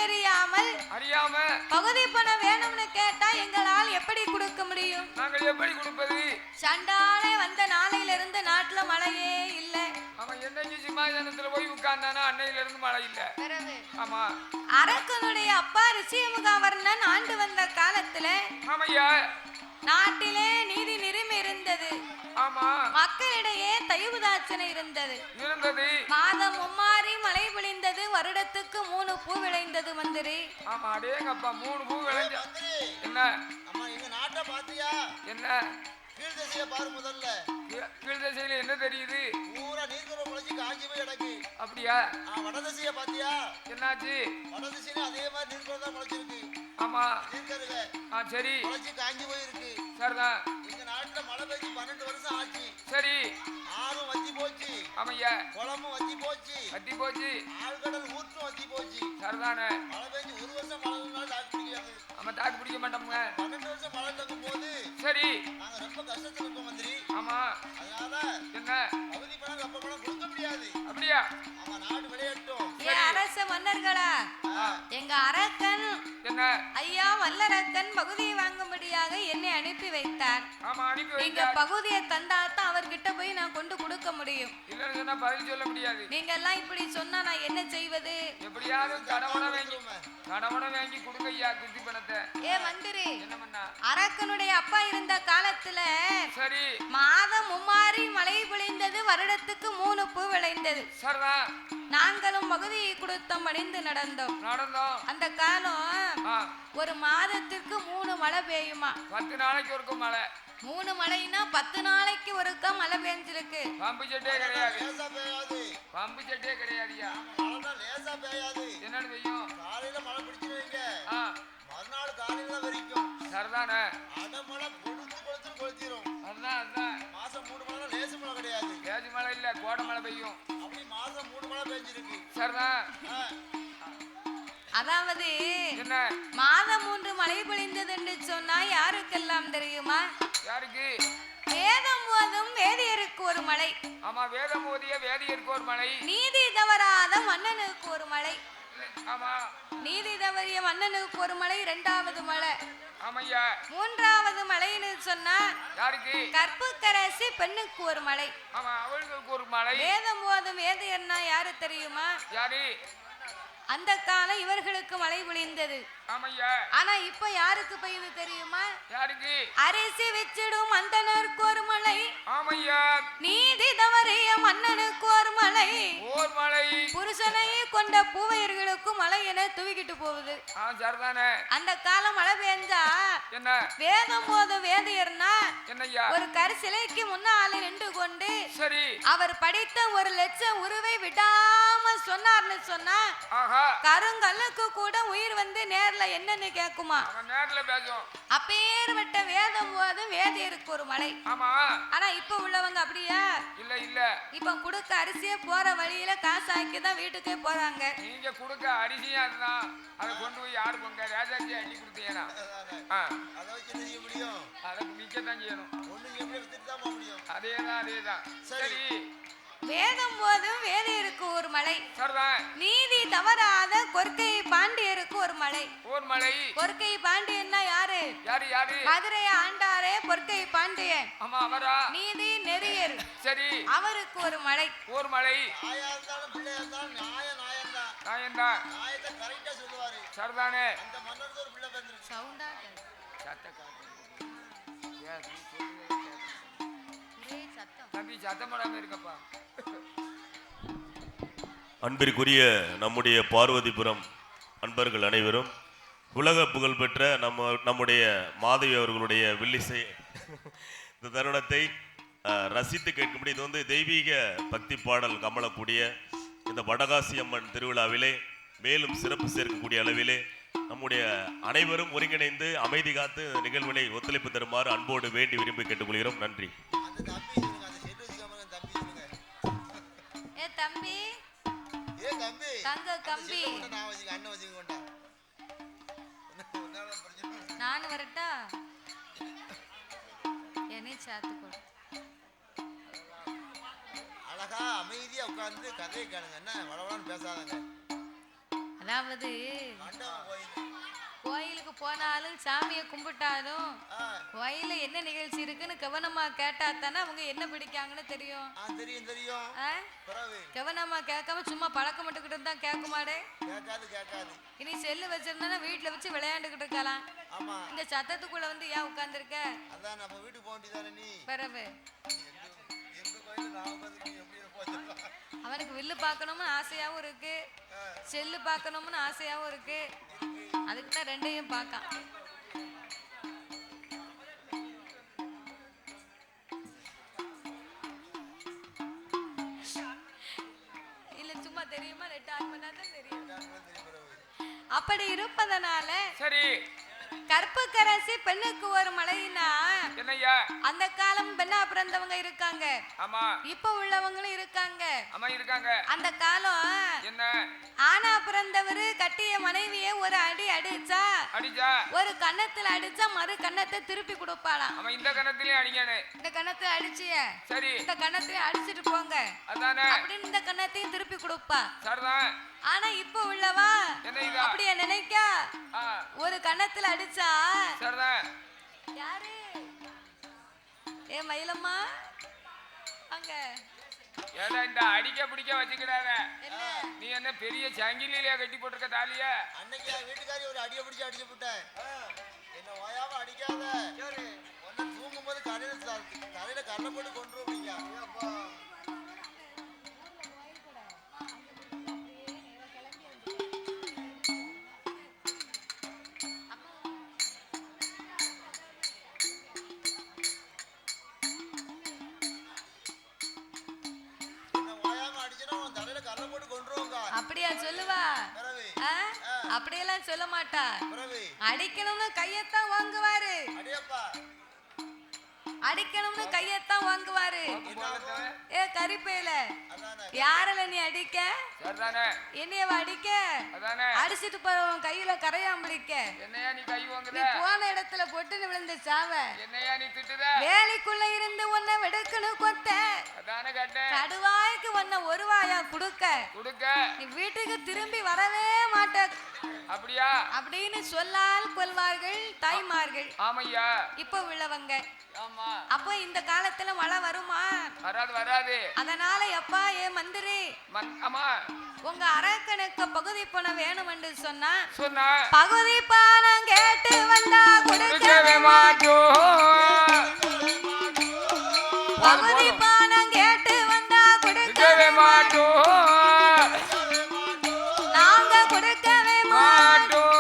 அறியாம பகுதி பணம் வேணும்னு கேட்டா எங்களால் எப்படி கொடுக்க முடியும்? நாங்கள் எப்படி கொடுப்பது? சண்டாலே வந்த நாளையில இருந்து நாட்டுல மழையே இல்ல. அவன் என்னைக்கு சிம்மாசனத்துல போய் உட்கார்ந்தானா அன்னையில இருந்து மழை இல்ல. ஆமா. அரக்கனுடைய அப்பா ரிஷியமுகாவர்ணன் ஆண்டு வந்த காலத்துல ஆமையா நாட்டிலே நீதி நெறிமை இருந்தது. ஆமா. மக்களிடையே தயவுதாட்சணை இருந்தது. மாதம் மும்மாரி மழை பொழிந்தது, வருடத்துக்கு 3 பூ விளைந்தது மந்திரி. ஆமா, அடேங்கப்பா 3 பூ விளைஞ்ச. என்ன அம்மா எங்க நாட்டை பாத்தியா? என்ன கீழ் திசையில பாரு. முதல்ல கீழ் திசையில என்ன தெரியுது? பூரா நீர்க்கரை முளைச்சி காஞ்சி போய் கிடக்கு. அப்படியா? வட திசைய பாத்தியா? என்னாச்சு? வட திசையில அதே மாதிரி நீர்க்கரை தான் முளைச்சிருக்கு. ஆமா, நீர்க்கரை சரி முளைச்சி காஞ்சி போய் இருக்கு. சரிதான். எங்க நாட்டுல மழை பெய்ஞ்சு 12 வருஷம் ஆச்சு. சரி. ஆறும் வத்தி போச்சு. ஆமையா. குளமும் வத்தி போச்சு. ஆழ்கடல் ஊற்றும் வத்தி போச்சு. சரிதானே. மழை பெய்ஞ்சு 1 வருஷம் மழை தாக்கு பிடிக்காது. ஆமா, தாக்கு பிடிக்க மாட்டோம்ங்க. 12 வருஷம் மழை தக்கும் போது சரி நாங்க ரொம்ப கஷ்டத்துல இருக்கோம் மந்திரி. ஆமா. அதனால என்ன பகுதி பணம் வெப்ப பணம் கொடுக்க முடியாது. அப்படியா? ஆமா, நாடு விளையாட்டும். அரச மன்னர்களா, எங்க அரக்கன் என்ன ஐயா வல்லரக்கன் பகுதியை வாங்கும்படியாக என்னை அனுப்பி வைத்தார். நீங்க பகுதியை தந்தாத்தான் அவர்கிட்ட போய் நான் கொண்டு கொடுக்க முடியும். இல்லன்னு சொன்னா பதில் சொல்ல முடியாது. நீங்க எல்லாம் இப்படி சொன்னா நான் என்ன செய்வது? எப்படியாவது கடவுளை வாங்கி கொடுங்க ஐயா குத்தி பணத்தை. ஏ மந்திரி, என்ன பண்ணா? அரக்கனுடைய அப்பா இருந்த காலத்துல சரி மாதம் மும்மாரி மழை பொழிந்தது, வருடத்துக்கு 3 பூ விளைந்தது. சரிதான். நாங்களும் பகுதியை கொடுத்தோம், அணிந்து நடந்தோம். அந்த காலம் ஒரு மாதத்திற்கு 3 மழை பெய்யுமா? 10 நாளைக்கு ஒருக்க மழை. 3 மழைனா 10 நாளைக்கு ஒருக்கா மழை பெஞ்சிருக்கு. பம்பு செட்டே கிடையாது. பம்பு செட்டே கிடையாதுயா. லேசா பெய்யாது. என்னன்னு பெய்யும்? காலையில மழை பிடிச்சிருவீங்க, மறுநாள் காலையில வரைக்கும். சரிதானே? அட மழை கொளுத்திரும். அதுதான் மாசம் 3 மழை லேசு மழை கிடையாது. லேசு மழை இல்ல, கோடை மழை பெய்யும். அப்படி மாசம் 3 மழை பெஞ்சிருக்கு. சரிதான். அதாவது என்ன மாதம் 3 மழை பொழிந்தது என்று சொன்னா யாருக்கெல்லாம் தெரியுமா? யாருக்கு? வேதம் ஓதும் வேதியருக்கு ஒரு மழை. ஆமா, வேதம் ஓதிய வேதியருக்கு ஒரு மழை. நீதி தவறாத மன்னனுக்கு ஒரு மழை. ஆமா, நீதி தவறிய மன்னனுக்கு ஒரு மழை. 2வது மழை. ஆமையா. 3வது மழைன்னு சொன்னா யாருக்கு? கற்புக்கரசி பெண்ணுக்கு ஒரு மழை. ஆமா, அவளுக்கு ஒரு மழை. வேதம் ஓதும் வேதியர்னா யாரு தெரியுமா? யாரு? அந்த காலம் இவர்களுக்கு மழை பொழிந்தது. ஆமையா. ஆனா இப்ப யாருக்கு பெய்யுது தெரியுமா? யாருக்கு? அரிசி வச்சிடும் அந்தனருக்கு ஒரு மழை. ஆமையா. நீதி தவறிய மன்னனுக்கு ஒரு மழை. ஒரு மழை. புருஷனை கொண்ட பூவையர்களுக்கு மழை என தூக்கிட்டு போகுது. சரிதானே? அந்த காலம் மழை பெஞ்சா என்ன? வேதம் போதும் வேதியர்னா என்னய்யா? ஒரு கரிசிலைக்கு முன்னால நின்று கொண்டு சரி அவர் படித்த 1 லட்சம் உருவை விடாம சொன்னார்னு சொன்னா கருங்கல்லுக்கு கூட உயிர் வந்து நேர்ல என்னன்னு கேக்குமா? நேர்ல பேசும். அப்பேற்பட்ட வேதம் போதும் வேதியருக்கு ஒரு மழை. ஆமா. ஆனா இப்ப உள்ளவங்க அப்படியா? இல்ல. இப்ப குடுக்க அரிசியை போற வழியில காசாக்கி தான் வீட்டுக்கே போறாங்க. நீங்க குடுக்க அரிசியா அதுதான். அதை கொண்டு போய் யாரு பொங்க ராஜாஜி அள்ளி கொடுத்தீங்கன்னா அதை வச்சு செய்ய முடியும். அதை மிக்கத்தான் செய்யணும். ஒண்ணு எப்படி வித்துட்டு முடியும். அதேதான். சரி. வேதம் போதும் வேதியருக்கு ஒரு மழை. சரிதான். நீதி தவறாத கொற்கை பாண்டியருக்கு ஒரு மழை. ஒரு மழை. கொற்கை பாண்டியன்னா யாரு? யாரு? மதுரையை ஆண்டாரே கொற்கை பாண்டியன். ஆமா, அவரா? நீதி நெறியர். சரி, அவருக்கு ஒரு மழை. ஒரு மழை. ஆயா இருந்தாலும் பிள்ளையா இருந்தாலும் நாயன்தான். நாயத்தை கரெக்டா சொல்லுவாரு. சரிதானே? அந்த மன்னருக்கு ஒரு பிள்ளை வந்துருக்கு. சவுண்டா தம்பி சத்தம் போடாம இருக்கப்பா. அன்பிற்குரிய நம்முடைய பார்வதிபுரம் அன்பர்கள் அனைவரும் உலக புகழ்பெற்ற நம்முடைய மாதவி அவர்களுடைய வில்லிசை இந்த தருணத்தை ரசித்து கேட்கும்படி இது வந்து தெய்வீக பக்தி பாடல் கமலக்கூடிய இந்த வடகாசி அம்மன் திருவிழாவிலே மேலும் சிறப்பு சேர்க்கக்கூடிய அளவிலே நம்முடைய அனைவரும் ஒருங்கிணைந்து அமைதி காத்து நிகழ்வினை ஒத்துழைப்பு தருமாறு அன்போடு வேண்டி விரும்பி கேட்டுக்கொள்கிறோம். நன்றி. நான் வரட்டா? என்னை சாத்து கொடு. அழகா அமைதியா உட்கார்ந்து கதையை கேளுங்க. என்ன வளவளன்னு பேசாதங்க. அதாவது கோயிலுக்கு போனாலும் சாமியை கும்பிட்டாலும் கோயில என்ன நிகழ்ச்சி இருக்குன்னு கவனமா கேட்டா தானே அவங்க என்ன பிடிக்காங்கன்னு தெரியும். தெரியும். கவனமா கேட்காம சும்மா பழக்கம் மட்டுக்கிட்டு தான் கேட்குமாடே. கேட்காது. இனி செல்லு வச்சிருந்தா வீட்டுல வச்சு விளையாண்டுகிட்டு இருக்கலாம். இந்த சத்தத்துக்குள்ள வந்து ஏன் உட்கார்ந்து இருக்க? அதான் நம்ம வீட்டுக்கு போக வேண்டியதானே நீ. பிறகு அவனுக்கு வில்லு பார்க்கணும்னு ஆசையாவும் இருக்கு, செல்லு பார்க்கணும்னு ஆசையாவும் இருக்கு. அதுக்கு தான் ரெண்டையும் பார்க்க. இல்ல சும்மா தெரியுமா? 2 ஆன் பண்ணா தான் தெரியும். அப்படி இருப்பதனால சரி, கற்புக்கரசி பெண்ணுக்கு ஒரு மழைனா என்னய்யா? அந்த காலம் பெண்ணா பிறந்தவங்க இருக்காங்க. ஆமா. இப்ப உள்ளவங்களும் இருக்காங்க. ஆமா, ஆமா இருக்காங்க. அந்த காலம் என்ன ஆனா பிறந்தவரு கட்டிய மனைவியே ஒரு அடி அடிச்சா ஒரு கன்னத்துல அடிச்சா மறு கன்னத்தை திருப்பி கொடுப்பாளாம். அவன் இந்த கன்னத்திலே அடிக்கானே. இந்த கன்னத்தை அடிச்சிய சரி இந்த கன்னத்தை அடிச்சிட்டு போங்க அதானே அப்படின்னு இந்த கன்னத்தையும் திருப்பி கொடுப்பா. சரிதான். ஆனா இப்ப உள்ளவா அப்படியே நினைக்க ஒரு கன்னத்துல அடிச்சா சரிதான். யாரு ஏ மயிலம்மா அங்க ஏதா இந்த அடிக்க பிடிக்க வச்சுக்கிடாத. நீ என்ன பெரிய சங்கிலியில கட்டி போட்டிருக்க தாலிய? அன்னைக்கு என் வீட்டுக்காரி ஒரு அடிய பிடிச்சு அடிச்சு விட்டேன். என்ன ஓயாம அடிக்காத. ஒன்ன தூங்கும் போது தலையில கல்ல போட்டு கொண்டுருவீங்க. அப்படியா சொல்லுவா? அப்படியெல்லாம் சொல்ல மாட்டா. அடிக்கணும்னு கையத்தான் வாங்குவாரு. அடிக்கணும்னு கையத்தான் வாங்குவாரு. ஏ கரிப்பையில யாரல நீ அடிக்க? என்னையவ அடிக்க? அடிச்சிட்டு போறவன் கையில கரையாம்பிடிக்க நீ போன இடத்துல பொட்டுன்னு விழுந்து சாவ. வேலைக்குள்ள இருந்து உன்னை வெடுக்கணும் கொத்த கடுவாய்க்கு உன்னை ஒரு வாயா குடுக்க நீ வீட்டுக்கு திரும்பி வரவே மாட்ட. அப்படியா அப்படின்னு சொல்லால் கொள்வார்கள் தாய்மார்கள். ஆமையா இப்ப உள்ளவங்க. அப்போ இந்த காலத்துல மழை வருமா? வராது. அதனால எப்பா ஏ மந்திரி உங்க அரக்கனுக்கு பகுதி பணம் வேணும் என்று சொன்னா பகுதி பணம் கேட்டு வந்தா கொடுக்கவே மாட்டோம். பகுதி பணம் கேட்டு வந்தா கொடுக்கவே மாட்டோம். நாங்க கொடுக்கவே மாட்டோம்.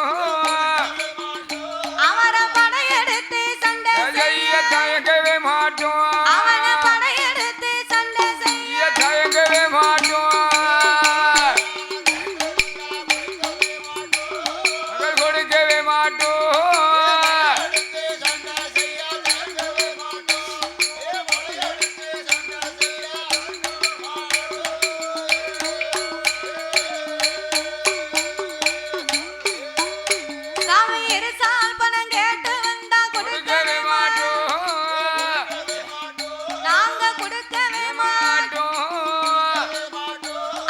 அவரை படையெடுத்து சண்டை செய்ய தயங்கவே மாட்டோம். அவனை படையெடுத்து சண்டை செய்ய தயங்கவே மாட்டோம். கொடுக்கவே மாட்டோம். சாமி இருசால் பணம் கேட்டு வந்தா கொடுக்கவே மாட்டோம். நாங்க கொடுக்கவே மாட்டோம்.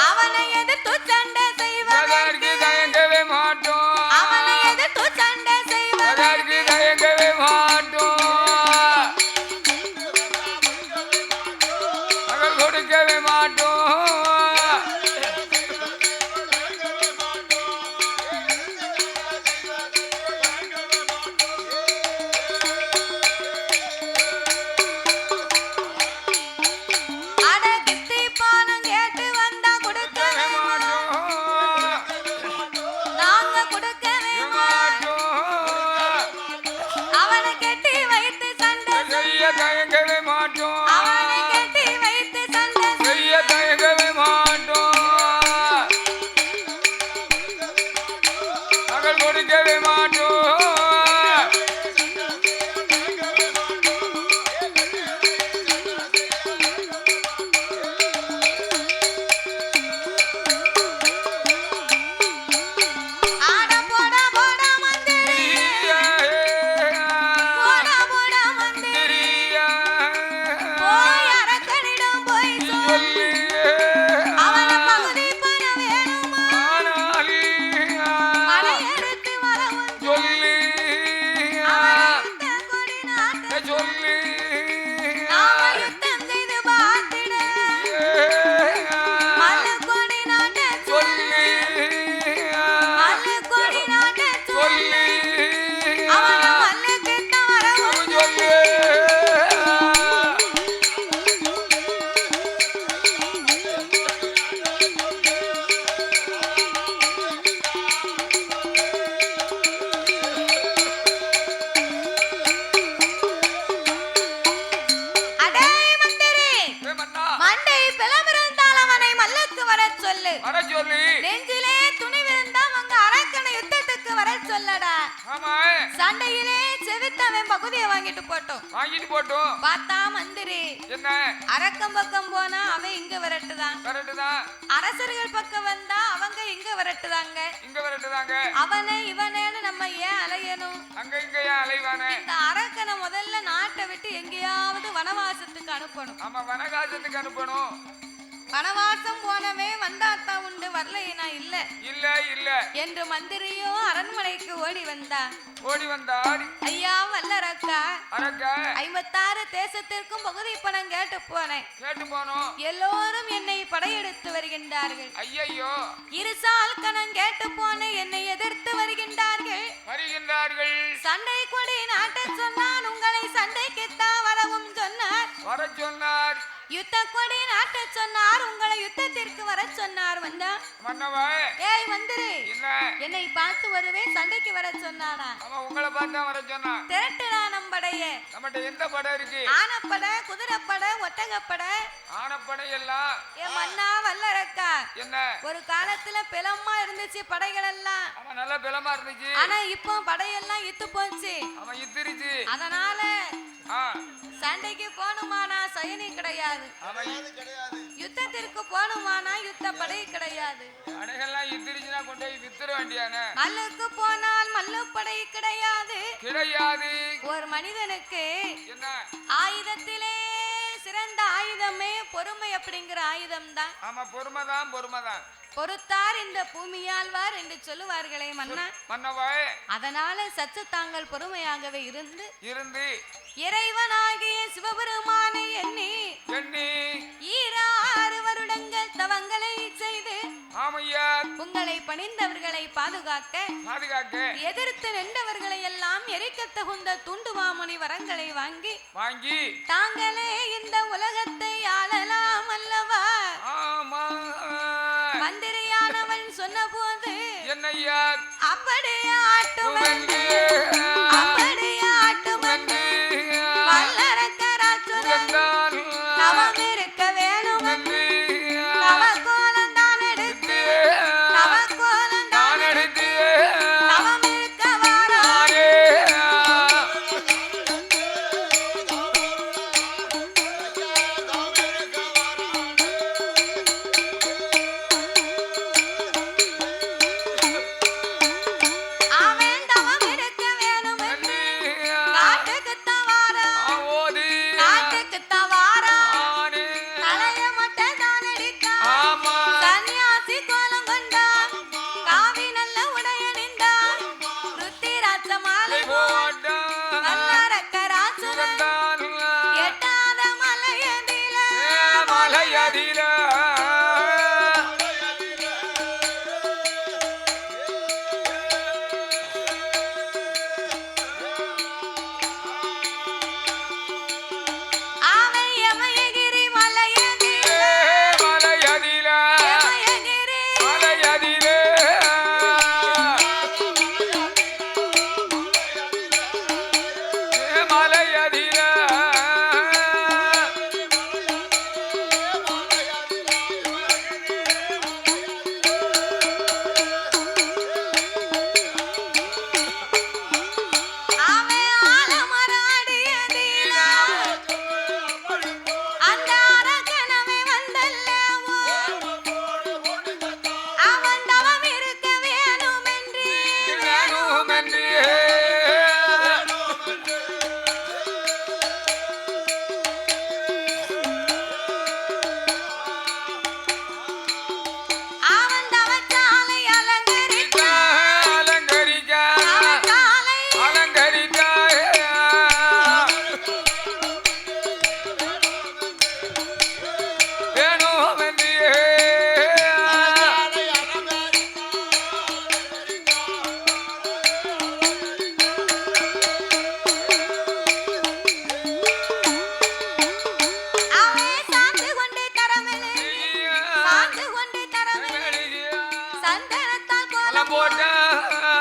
அவனை எதிர்த்து சண்டை செய்வதற்கு தயங்கவே மாட்டோம். அவனை எதிர்த்து சண்டை செய்வதற்கு தயங்கவே மாட்டோம். கொடுக்கவே மாட்டோம். தயங்கவே மாட்டோம். அவனை கட்டி வைத்து சண்டை செய்ய தயங்கவே மாட்டோம். மகள் கொடுக்கவே மாட்டோம். சண்டையிலே செவித்தவன் பகுதியை வாங்கிட்டு போட்டோம். பார்த்தா மந்திரி என்ன அரக்கம் பக்கம் போனா அவன் இங்க விரட்டுதான். அரசர்கள் பக்கம் வந்தா அவங்க இங்க விரட்டுதாங்க. அவனை இவனேன்னு நம்ம ஏன் அலையணும்? அங்க இங்க ஏன் அலைவானே? இந்த அரக்கனை முதல்ல நாட்டை விட்டு எங்கேயாவது வனவாசத்துக்கு அனுப்பணும். ஆமா, வனவாசத்துக்கு அனுப்பணும். வனவாசம் போனவே வந்தாத்தா உண்டு, வரலைனா இல்ல இல்ல இல்ல என்று மந்திரியோ அரண்மனைக்கு ஓடி வந்தார். ஐயா வல்லரக்கா, 56 தேசத்திற்கும் பகுதி பணம் கேட்டு போனோம். எல்லோரும் என்னை படையெடுத்து வருகின்றார்கள். ஐயோ, இருசால் கணம் கேட்டு போன என்னை எதிர்த்து வருகின்றார்கள். சண்டை கொடி நாட்ட சொன்னான், உங்களை சண்டைக்குத்தான் வரவும் சொன்னார். யுத்த கொடி நாட்ட சொன்னார், உங்களை யுத்தத்திற்கு வர சொன்னார். வந்தா ஏய் மந்திரி, என்னை பார்த்து வருவேன், சண்டைக்கு வர சொன்னானா? உங்களை பார்த்தா வர சொன்னா. திரட்டுடா நம் படையே. நம்மட்ட எந்த படை இருக்கு? ஆனப்படை, குதிரைப்படை, ஒட்டகப்படை. ஆனப்படை எல்லாம் ஏ மன்னா வல்லரக்கா, என்ன ஒரு காலத்துல பிளமா இருந்துச்சு படைகள் எல்லாம். அவன் நல்ல பிளமா இருந்துச்சு. ஆனா இப்போ படையெல்லாம் இத்து போச்சு. அவன் இத்திருச்சு. அதனால சண்டைக்கு போனுமானா சயனி கிடையாது, யுத்தத்திற்கு போனுமானா யுத்த படை கிடையாது. அடைகள்லாம் இத்திருச்சுனா கொண்டு போய் வித்துற வேண்டியானே. மல்லுக்கு போனால் மல்லு படை கிடையாது. ஒரு மனிதனுக்கு என்ன ஆயுதத்திலே சிறந்த ஆயுதமே பொறுமை அப்படிங்கிற ஆயுதம் தான். ஆமா, பொறுமைதான். பொறுத்தார் இந்த பூமியாழ்வார் என்று சொல்லுவார்களே மன்னவா. அதனால சற்று தாங்கள் பொறுமையாகவே இருந்து இறைவனாகிய சிவபெருமானை எண்ணி 6 வருடங்கள் தவங்களை செய்து உங்களை பணிந்தவர்களை பாதுகாக்க எதிர்த்து நின்றவர்களை எல்லாம் எரிக்க தகுந்த துண்டு மாமுனி வரங்களை வாங்கி தாங்களே இந்த உலகத்தை ஆளலாம் அல்லவா? மந்திரியானவன் சொன்ன போது அப்படியே ஆட்டுமந்து வல்லரக்கரா சொன்னான், தவம் இருக்க வேணும் என்று தவக்கோலம் தான் எடுத்து தவம் இருக்க வாரான். அவன் தவம் இருக்க வேணும் என்று காட்டுக்குத்தான் வாரான். தலைய மட்டும் தான் அடித்தான். சன்னியாசி கோலம் கொண்டான். காவி நல்ல உடையணிந்தான். ருத்திராட்ச மாலை போட்டான். வல்லரக்கராசுரன் எட்டாத மலையதில அவன் யமயகிரி மலையதில அவன் ஆலமரம் அடியதில அந்த அரக்கனவே வந்தல்லவோ. அவன் தவம் இருக்க வேணுமென்று அவன் தவச்சாலை அலங்கரித்தான். அவன் காலை அவன் சாந்து கொண்டு கரமெழு சந்தனத்தால் கோலம்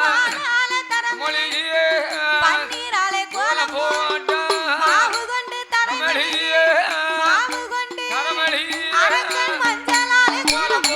பாலால தரம் பன்னீராலே கோலம் மாவு கொண்டு தரமெழு மாவு கொண்டு அரக்கன் மஞ்சளாலே கோலம்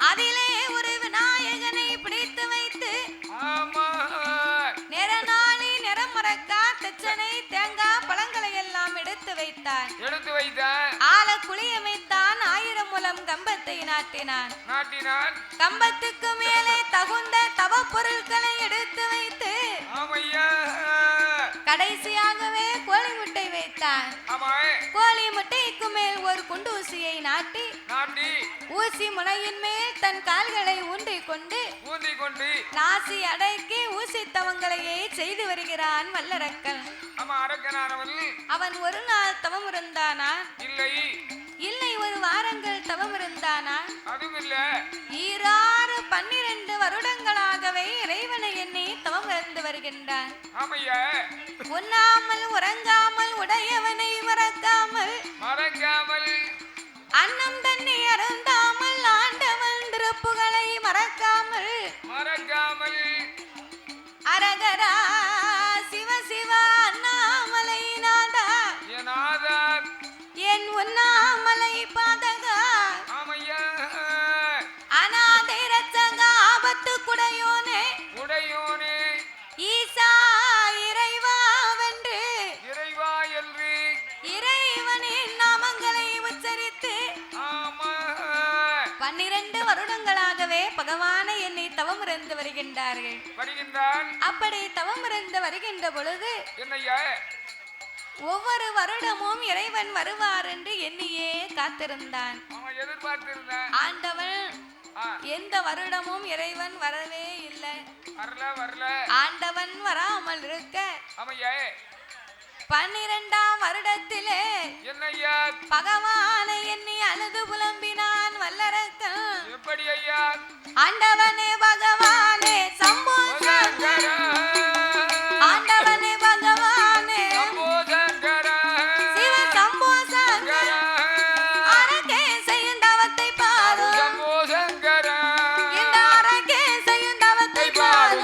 அதிலே ஒரு விநாயகனை பிடித்து வைத்து ஆமா நிறநாளி நிறமறக்கா தச்சனை தேங்காய் பழங்களை எல்லாம் எடுத்து வைத்தான் ஆள குளியமைத்தான் 1000 முழம் கம்பத்தை நாட்டினான் கம்பத்துக்கு மேலே தகுந்த தவ பொருட்களை எடுத்து வைத்து கடைசியாகவே கோழி முட்டை வைத்தான் கோழி முட்டைக்கு மேல் ஒரு குண்டூசியை நாட்டி ஊசி முனையின் மேல் தன் கால்களை ஊன்றிக் கொண்டு நாசி அடக்கி ஊசி தவங்களையே செய்து வருகிறான் வல்லரக்கன் அவன் ஒரு நாள் தவம் இருந்தானா இல்லை ஒரு வாரங்கள் தவம் இருந்தானா ஈராறு 12 வருடங்களாகவே இறைவனை எண்ணி தவம் இருந்து வருகின்றான் உண்ணாமல் உறங்காமல் உடையவனை மறக்காமல் அன்னம் தண்ணி அருந்தாமல் ஆண்டவன் திருப்புகளை மறக்காமல் அரகரா சிவ சிவ அண்ணாமலை நாதா என் உண்ணாமலை பாதகா அநாதை ரட்சக ஆபத்து குடையோனே ஈசா இறைவா வென்று இறைவனின் நாமங்களை உச்சரித்து 12 வருடங்களாகவே பகவானை என்னை தவம் இருந்து வருகின்றார்கள் அப்படி தவம் இருந்து வருகின்ற பொழுது ஒவ்வொரு வருடமும் இறைவன் வருவார் என்று எண்ணியே காத்திருந்தான் ஆண்டவன் எந்த வருடமும் இறைவன் வரவே இல்லை ஆண்டவன் வராமல் இருக்க 12ஆம் வருடத்திலே பகவானை எண்ணி அழுது புலம்பினான் வல்லரக்கன் ஆண்டவனே பகவானே சம்போ சங்கரா ஆண்டவனே பகவானே சிவ சம்போ சங்கரா அரகே செய்யும் தவத்தை பாரு இந்த அரகே செய்யும் தவத்தை பாரு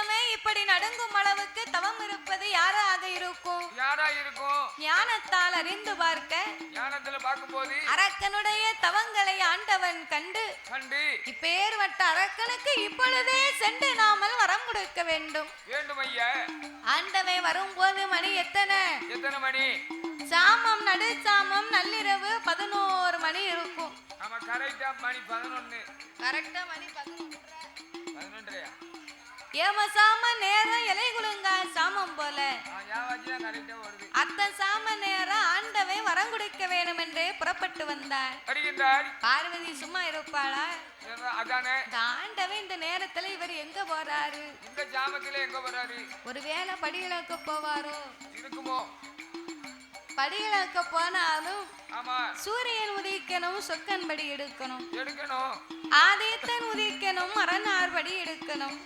முழுவதுமே இப்படி நடுங்கும் அளவுக்கு தவம் இருப்பது யாராக இருக்கும்? யாரா இருக்கும்? ஞானத்தால் அறிந்து பார்க்க, ஞானத்துல பார்க்கும்போது அரக்கனுடைய தவங்களை ஆண்டவன் கண்டு இப்பேர்வட்ட அரக்கனுக்கு இப்பொழுதே சென்று நாமல் வரம் கொடுக்க வேண்டும். வேண்டும் ஐயா. ஆண்டவன் வரும்போது மணி எத்தனை மணி? சாமம், நடு சாமம், நள்ளிரவு 11 மணி இருக்கும். ஆமா, கரெக்டா மணி 11. கரெக்டா மணி 11. 11. ஏம சாம நேரம் இலை குலுங்கா சாமம் போல அத்த சாம நேரம் ஆண்டவன் வரம் கொடுக்க வேண்டும் என்றே புறப்பட்டு வந்தார். பார்வதி சும்மா இருப்பாளா? ஆண்டவன் இந்த நேரத்துல இவர் எங்க போறாரு? இந்த ஜாமத்துல எங்க போறாரு? ஒருவேளை படிகளுக்கு போவாரோ? இருக்குமோ? படிகளுக்கு போனாலும் சூரியன் உதிக்கணும், சொக்கன் படி எடுக்கணும். ஆதித்தன் உதிக்கணும், மரநார் படி எடுக்கணும்.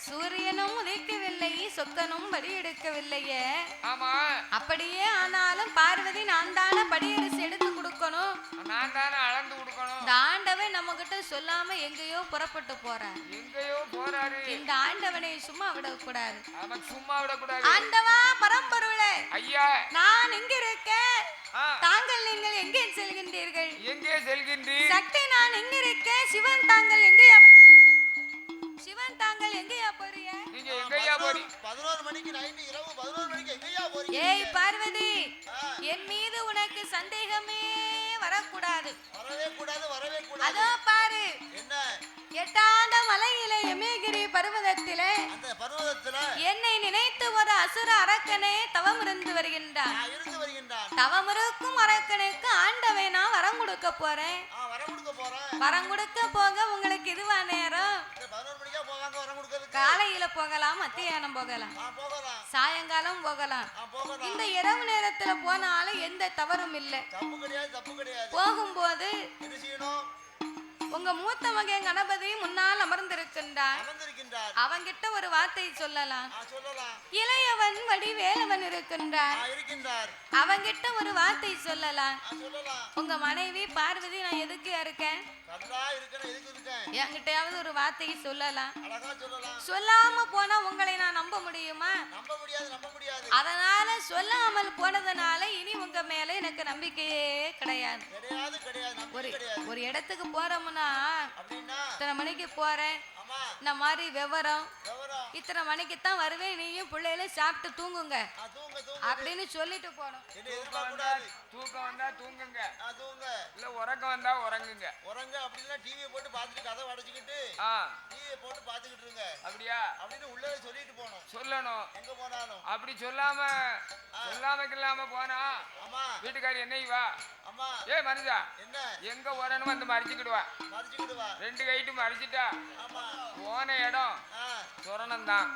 சூரியனும் உதிக்கவில்லை, சொக்கனும் படி எடுக்கவில்லையே. அப்படியே ஆனாலும் பார்வதி நான் தானே படியரசு எடுத்து கொடுக்கணும். நான் தானே அளந்து கொடுக்கணும். இந்த ஆண்டவன் நம்ம கிட்ட சொல்லாம எங்கேயோ புறப்பட்டு போறார். எங்கேயோ போறாரு. இந்த ஆண்டவனை சும்மா விடக்கூடாது. சும்மா விடக்கூடாது. ஆண்டவா பரம்பொருளே ஐயா, நான் இங்க இருக்கேன். தாங்கள் நீங்கள் எங்கே செல்கின்றீர்கள்? எங்கே செல்கின்றீர்? சக்தி நான் இங்க இருக்கேன். சிவன் தாங்கள் எங்கேயா? சிவன் தாங்கள் எங்கேயா போறீங்க? நீங்க எங்கேயா போறீங்க? 11 மணிக்கு நைட் இரவு 11 மணிக்கு எங்கேயா போறீங்க? ஏய் பார்வதி, என் மீது உனக்கு சந்தேகமே வரக்கூடாது. வரவே கூடாது, வரவே கூடாது. அதோ பாரு, என்ன? எட்டாத மலையிலே எமேகிரி பர்வதத்திலே, அந்த பர்வதத்திலே என்னை நினைத்து ஒரு அசுர அரக்கனே தவம் இருந்து வருகின்றான். தவம் இருக்கும் அரக்கனுக்கு ஆண்டவே நான் வரம் கொடுக்க போறேன். வரம் கொடுக்க போக உங்களுக்கு இதுவா நேரம்? காலையில போகலாம், மத்தியானம் போகலாம், சாயங்காலம் போகலாம். இந்த இரவு நேரத்துல போனாலும் எந்த தவறும் இல்லை. போகும்போது உங்க மூத்த மகன் கணபதி முன்னால் அமர்ந்திருக்கின்றார். அவங்கிட்ட ஒரு வார்த்தை சொல்லலாம். இளையவன் வடிவேலவன் இருக்கின்றார். அவங்கிட்ட ஒரு வார்த்தை சொல்லலாம். உங்க மனைவி பார்வதி நான் எதுக்கு இருக்கேன்? என்கிட்டயாவது ஒரு வார்த்தை சொல்லலாம். சொல்லாம போனா உங்களை நான் நம்ப முடியுமா? அதனால சொல்லாமல் போனதுனால இனி உங்க மேல எனக்கு நம்பிக்கையே கிடையாது. ஒரு இடத்துக்கு போறோம்னா இத்தனை மணிக்கு போறேன், இந்த மாதிரி விவரம், இத்தனை மணிக்கு தான் வருவேன், நீயும் பிள்ளையில சாப்பிட்டு தூங்குங்க அப்படின்னு சொல்லிட்டு போனோம். தூக்கம் வந்தா தூங்குங்க, இல்ல உறக்கம் வந்தா உறங்குங்க. உறங்க அப்படின்னா டிவியை போட்டு பார்த்துட்டு கதை அடைச்சிக்கிட்டு டிவியை போட்டு பார்த்துக்கிட்டு இருங்க. அப்படியா அப்படின்னு உள்ளே சொல்லிட்டு போனோம். சொல்லணும் எங்க போனாலும். அப்படி சொல்லாம போனா வீட்டுக்காரி என்ன வா அம்மா ஏ மனுஷா என்ன எங்க வரணும் வந்து மறிச்சுக்கிடுவா. 2 கைட்டும் மறிச்சிட்டா போன இடம் சொரணம் தான்.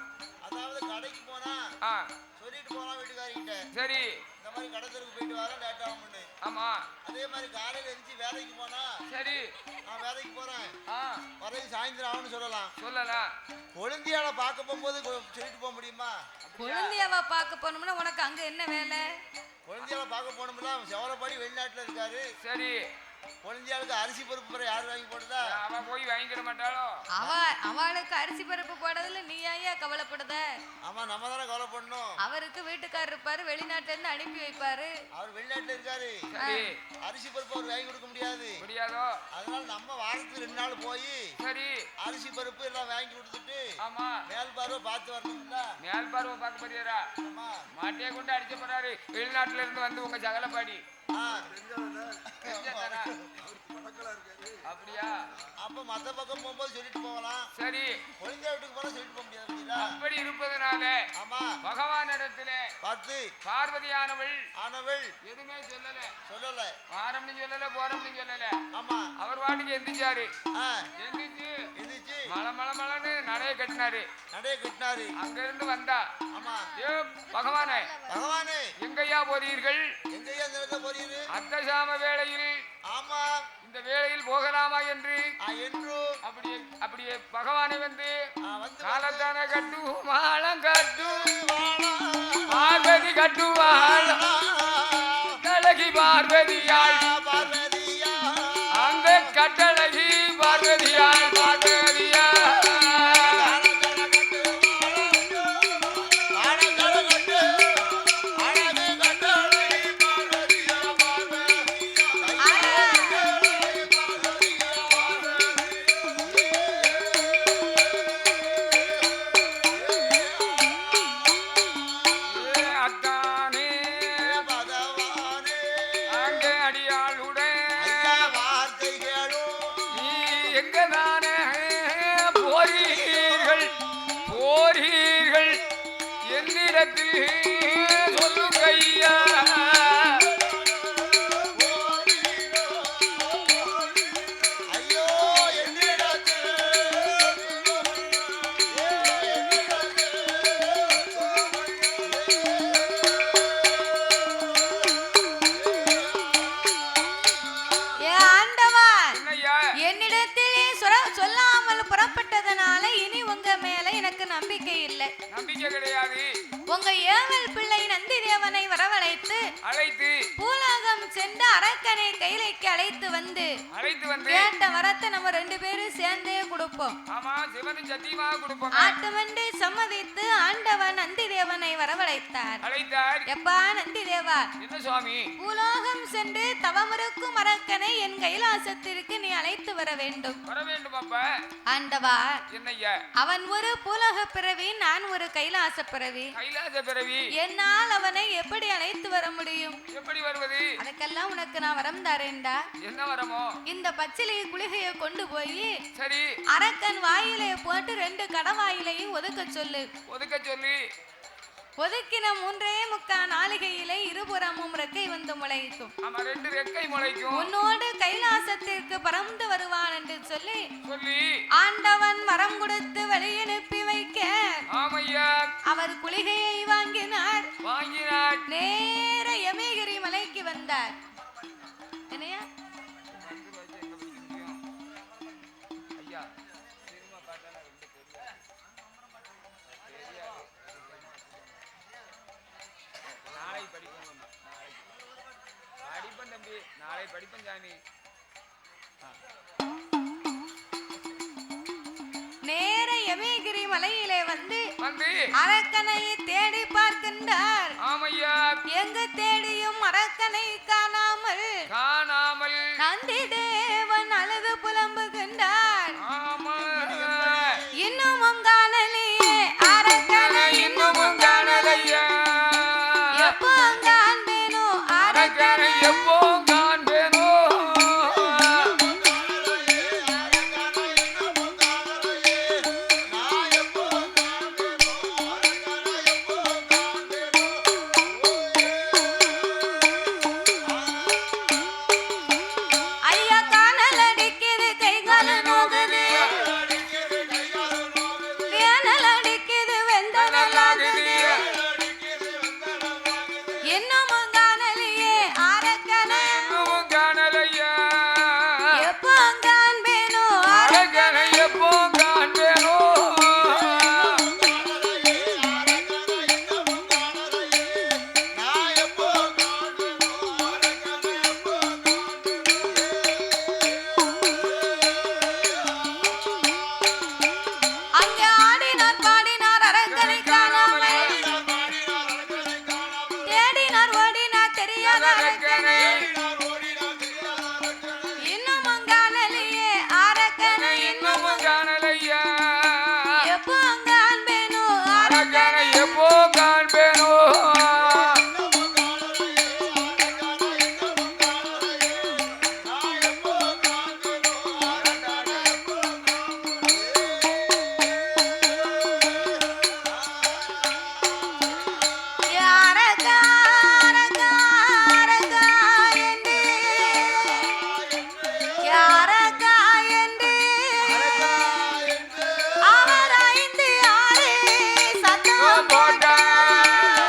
அதாவது கடைக்கு போனா சொல்லிட்டு போனா வீட்டுக்காரிக்கிட்ட, சரி இந்த மாதிரி கடத்தருக்கு போயிட்டு வர லேட் ஆகும்னு. ஆமா, அதே மாதிரி காலையில எரிஞ்சு வேலைக்கு போனா, சரி நான் வேலைக்கு போறேன் வரைக்கும் சாயந்தரம் ஆகும்னு சொல்லலாம். கொழுந்தியால பார்க்க போகும்போது சொல்லிட்டு போக முடியுமா? கொழுந்தியாவை பார்க்க போனோம்னா உனக்கு அங்க என்ன வேலை? கொழுந்தியாவை பார்க்க போனோம்னா செவரப்பாடி வெளிநாட்டுல இருக்காரு. சரி, கொழுந்தியாளுக்கு அரிசி பருப்பு யாரு வாங்கி போடுதா? அவ போய் வாங்கிக்கிற மாட்டாளோ? அவளுக்கு அரிசி பருப்பு போடுறதுல நீ ஐயா கவலைப்படுத? ஆமா, நம்ம தானே கவலைப்படணும். அவருக்கு வீட்டுக்காரர் இருப்பாரு, வெளிநாட்டுல இருந்து அனுப்பி வைப்பாரு. அவர் வெளிநாட்டுல இருக்காரு, அரிசி பருப்பு அவர் வாங்கி கொடுக்க முடியாதோ? அதனால நம்ம வாரத்துக்கு 2 நாள் போய் சரி அரிசி பருப்பு எல்லாம் வாங்கி கொடுத்துட்டு ஆமா மேல் பார்வை பார்த்து வரணும்ல. மேல் பார்வை பார்க்க போறியாரா? மாட்டியே கொண்டு அடிச்ச போறாரு. வெளிநாட்டுல இருந்து வந்து உங்க ஜகலப்பாடி அப்படியா? அப்ப மத்த பக்கம் போகும்போது சொல்லிட்டு போகலாம். சரி, கொழுந்தியா வீட்டுக்கு போனா சொல்லிட்டு போக முடியாது. அப்படி இருப்பதனால ஆமா பகவானிடத்திலே பார்த்து பார்வதியானவள் எதுவுமே சொல்லல. ஆரம்பம் சொல்லல, போறோம்னு சொல்லல. ஆமா, அவர் வாட்டுக்கு எந்திரிச்சாரு. எந்திரிச்சு மலன்னு நடைய கட்டினாரு. அங்க இருந்து வந்தா ஆமா ஏ பகவானே எங்கய்யா போறீர்கள்? அத்தசாம வேளையில் ஆமா இந்த வேளையில் போகலாமா என்று அப்படியே பகவானை வந்து காலத்தான கட்டு மாளம் கட்டு பார்வதி கட்டுவாள் கட்டழகி பார்வதியாள் அந்த கட்டழகி பார்வதியாள் என்னிடத்தில் சொல்லுங்கய்யா சொல்லாமல் புறப்பட்டதனால இனி உங்க மேல எனக்கு நம்பிக்கை இல்லை. நம்பிக்கை கிடையாது. உங்க ஏவல் பிள்ளை நந்தி தேவனை வரவழைத்து பூலோகம் சென்று அரக்கனை கைலைக்கு அழைத்து வந்து கேட்ட வரத்தை நம்ம 2 பேரும் சேர்ந்தே கொடுப்போம். ஆமா, சிவனும் சத்தியமாக கொடுப்போம். ஆட்டமன்றி சம்மதித்து ஆண்டவன் நந்தி தேவனை வரவழைத்தார். எப்பா நந்தி தேவா, என்ன சுவாமி? பூலோகம் சென்று தவமிருக்கும் அரக்கனை என் கைலாசத்திற்கு நீ அழைத்து வர வேண்டும். ஆண்டவா, அவன் ஒரு பூலோக பிறவி, நான் ஒரு கைலாச பிறவி. என்னால் அவனை எப்படி அழைத்து வர முடியும்? எப்படி வருவது? அதுக்கெல்லாம் உனக்கு நான் வரம் தரேன்டா. என்ன வரமோ? இந்த பச்சிலை குளிகையை கொண்டு போய் சரி அரக்கன் வாயிலை போட்டு 2 கடவாயிலையும் ஒதுக்க சொல்லு. ஒதுக்கின 3.25 நாளிகையிலே இருபுறமும் ரெக்கை வந்து முளைக்கும். ஆமா, 2 ரெக்கை முளைக்கும். உன்னோடு கைலாசத்திற்கு பறந்து வருவான் என்று சொல்லி ஆண்டவன் வரம் கொடுத்து வழி அனுப்பி வைக்க அவர் குளிகையை வாங்கினார். நேர யமகிரி மலைக்கு வந்தார். என்னையா நாளை படிப்பேன் சாமி. நேர யமகிரி மலையிலே வந்து அரக்கனை தேடி பார்க்கின்றார். எங்கு தேடியும் அரக்கனை காணாமல் நந்தி தேவன் அழுது புலம்புகின்றார். இன்னமும் காணலையே அரக்கனை, இன்னமும் காணலையா, எப்போ காண்பேனோ அரக்கனை, எப்போ காண்பேனோ. ஐயா காணல் அடிக்குது, கைகால நோகுது, வேனல் அடிக்குது, வெந்தனல் ஆகுது, இன்னமும் காணலையே அரக்கனை, இன்னமும் காணலையா, எப்போ காண்பேனோ அரக்கனை, எப்போ காண்பேனோ. அங்கே ஆடினார் பாடினார் அரக்கனை காணாமல், தேடினார் ஓடினார் தெரியாத அரக்கனை, இன்னமும் காணலையே அரக்கனை, இன்னமும் காணலையா, எப்போ காண்பேனோ அரக்கனை, எப்போ காண்பேனோ. அரக்கா அரக்கா அரக்கா என்று, அரக்கா என்று அவர் 5 6 சத்தம் போட்டார்.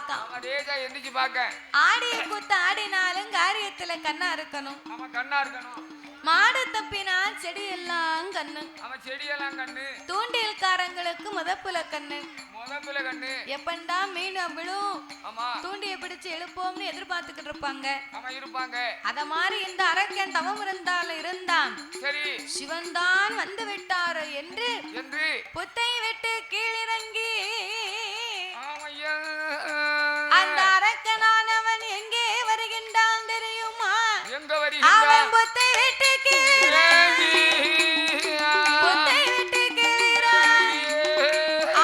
பார்க்கான். லேசா எந்திரிச்சு பார்க்க. ஆடிய கூத்து ஆடினாலும் காரியத்துல கண்ணா இருக்கணும். ஆமா கண்ணா இருக்கணும். மாடு தப்பினால் செடியெல்லாம் கண்ணு. அவன் செடியெல்லாம் கண்ணு. தூண்டியல்காரங்களுக்கு முதப்புல கண்ணு. முதப்புல கண்ணு. எப்பண்டா மீன் விழும். ஆமா. தூண்டிய பிடிச்சு எழுப்போம்னு எதிர்பார்த்துக்கிட்டு இருப்பாங்க. ஆமா இருப்பாங்க. அத மாதிரி இந்த அரக்கன் தவம் இருந்தான். சரி. சிவன் தான் வந்து விட்டார் என்று புத்தை விட்டு கீழிறங்கி ஆமையா அந்த அரக்கனானவன் எங்கே வருகின்றான் தெரியுமா? எங்க வருகின்றான்? அவன் புத்தை விட்டு கீழிறங்கி புத்தை விட்டு கீழிறங்கி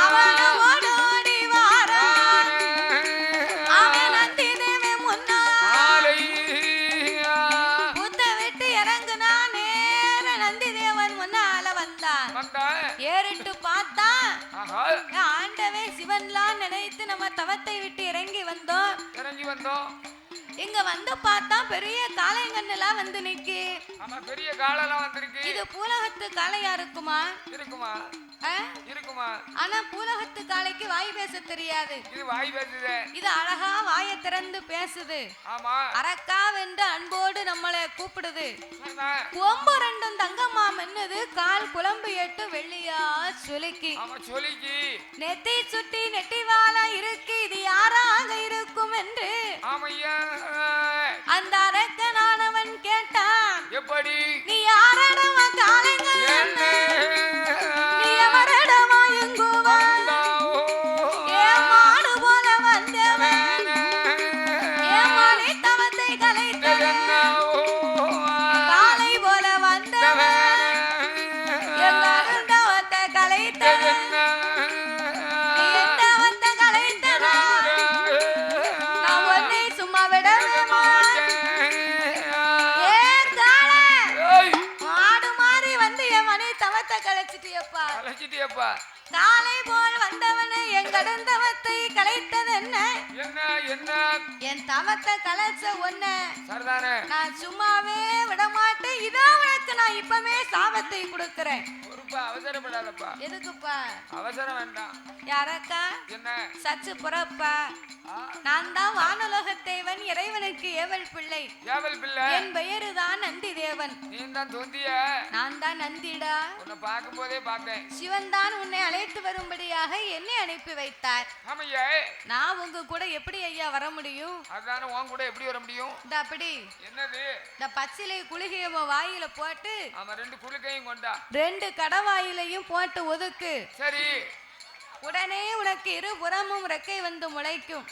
அவனோடு ஓடி வாரான். அவன் நந்தி தேவி முன்னாலே புத்தை விட்டு இறங்குனா நேர நந்தி தேவன் முன்னால வந்தான். ஏறிட்டு பார்த்தா ஆண்டவே சிவன்லாம் நினைத்து நம்ம தவத்தை விட்டு இறங்கி வந்தோம். இங்க வந்து பார்த்தா பெரிய காளைங்கன்னெல்லாம் வந்து நிக்கு. ஆமா பெரிய காளைலாம் வந்திருக்கு. இது பூலகத்து காளையா இருக்குமா? இருக்குமா? ஆனா பூலகத்து காளைக்கு வாய் பேச தெரியாது. இது வாய் பேசுது. இது அழகா வாயை திறந்து பேசுது. ஆமா. அரக்கா வென்று அன்போடு நம்மளை கூப்பிடுது. கொம்பு ரெண்டும் தங்கம்மா மென்னது, கால் குழம்பு 8 வெள்ளியா சொலிக்கி. ஆமா சொலிக்கி. நெத்தி சுட்டி நெட்டிவாளா இருக்கு, இது யாராக இருக்கும் என்று ஆமையா அந்த அரக்கனானவன் கேட்டான். எப்படி? நீ யாரடமா காளைங்க? நீ எவரடமா எங்குவான்? ஏமாடு போல வந்தவன் ஏமாளி தவத்தை கலைத்தவன், காளை போல வந்தவன் எல்லாரும் தவத்தை கலைத்தவன். நீ எந்த தவத்தை கலைத்தனா நான் உன்னை சும்மா விடவே மாட்டேன். ஏ காளை, மாடு மாறி வந்து என் மனை தவத்தை கலைச்சிட்டியப்பா. காளை போல் வந்தவனை என் கடந்தவத்தை கலைத்தது என்ன? என் தவத்தை கலைச்ச ஒன்ன நான் சும்மாவே விடமாட்டேன். இதோ உனக்கு நான் இப்பவே சாபத்தை கொடுக்கிறேன். அவசரப்படாதப்பா. எதுக்குப்பா? அவசரம் வேண்டாம். யாரக்கா? என்ன? சச்சு புறப்பா. நான் தான் வானுலகத்தேவன், இறைவனுக்கு ஏவல் பிள்ளை. என் பெயரு தான் நந்தி தேவன். நீ தான் தொந்திய. நான் தான் நந்திடா. உன்னை பார்க்கும் போதே பார்த்தேன். சிவன் தான் உன்னை அழைத்து வரும்படியாக என்னை அனுப்பி வைத்தார். ஆமையா. நான் உங்க கூட எப்படி ஐயா வர முடியும்? அதான உன் கூட எப்படி வர முடியும்? இந்த அப்படி என்னது? இந்த பச்சிலை குளிகைய வாயில போட்டு ஆமா 2 குளுக்கையும் கொண்டா. 2 கடவாயிலையும் போட்டு ஒதுக்கு. சரி. உடனே உனக்கு இருபுறமும் ரெக்கை வந்து முளைக்கும்.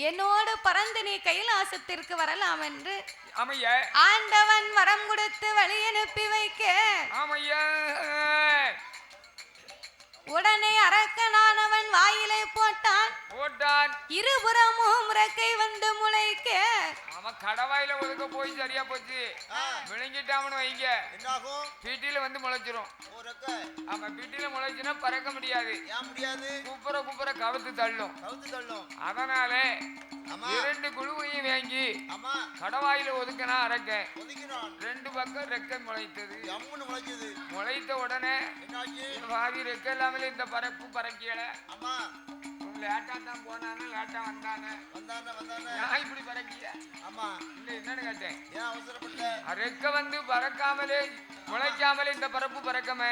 என்னோடு பறந்து நீ கைலாசத்திற்கு வரலாம் என்று ஆமையா ஆண்டவன் வரம் கொடுத்து வழி அனுப்பி வைக்க ஆமையா உடனே அரக்கனானவன் வாயிலை போட்டான். இருபுறமும் ரெக்கை வந்து முளைக்க அவன் கடவாயில ஒதுக்க போய் சரியா போச்சு. விளங்கிட்டாமனு வைங்க என்னாகும்? பீட்டில வந்து முளைச்சிரும். ஆமா பீட்டில முளைச்சுன்னா பறக்க முடியாது. குப்புற கவுத்து தள்ளும். அதனால 2 குழுவையும் வாங்கி கடவாயில ஒதுக்கினா அரக்க 2 பக்கம் ரெக்கை முளைத்தது. முளைத்த உடனே பாதி ரெக்கை இல்லாமலே இந்த பறப்பு பறக்கல. லேட்டா தான் போனானே, லேட்டா வந்தானே. நான் இப்படி பறக்கிய இல்ல என்னன்னு கேட்டேன். ரெக்கை வந்து பறக்காமலே முளைக்காமலே இந்த பரப்பு பறக்கமே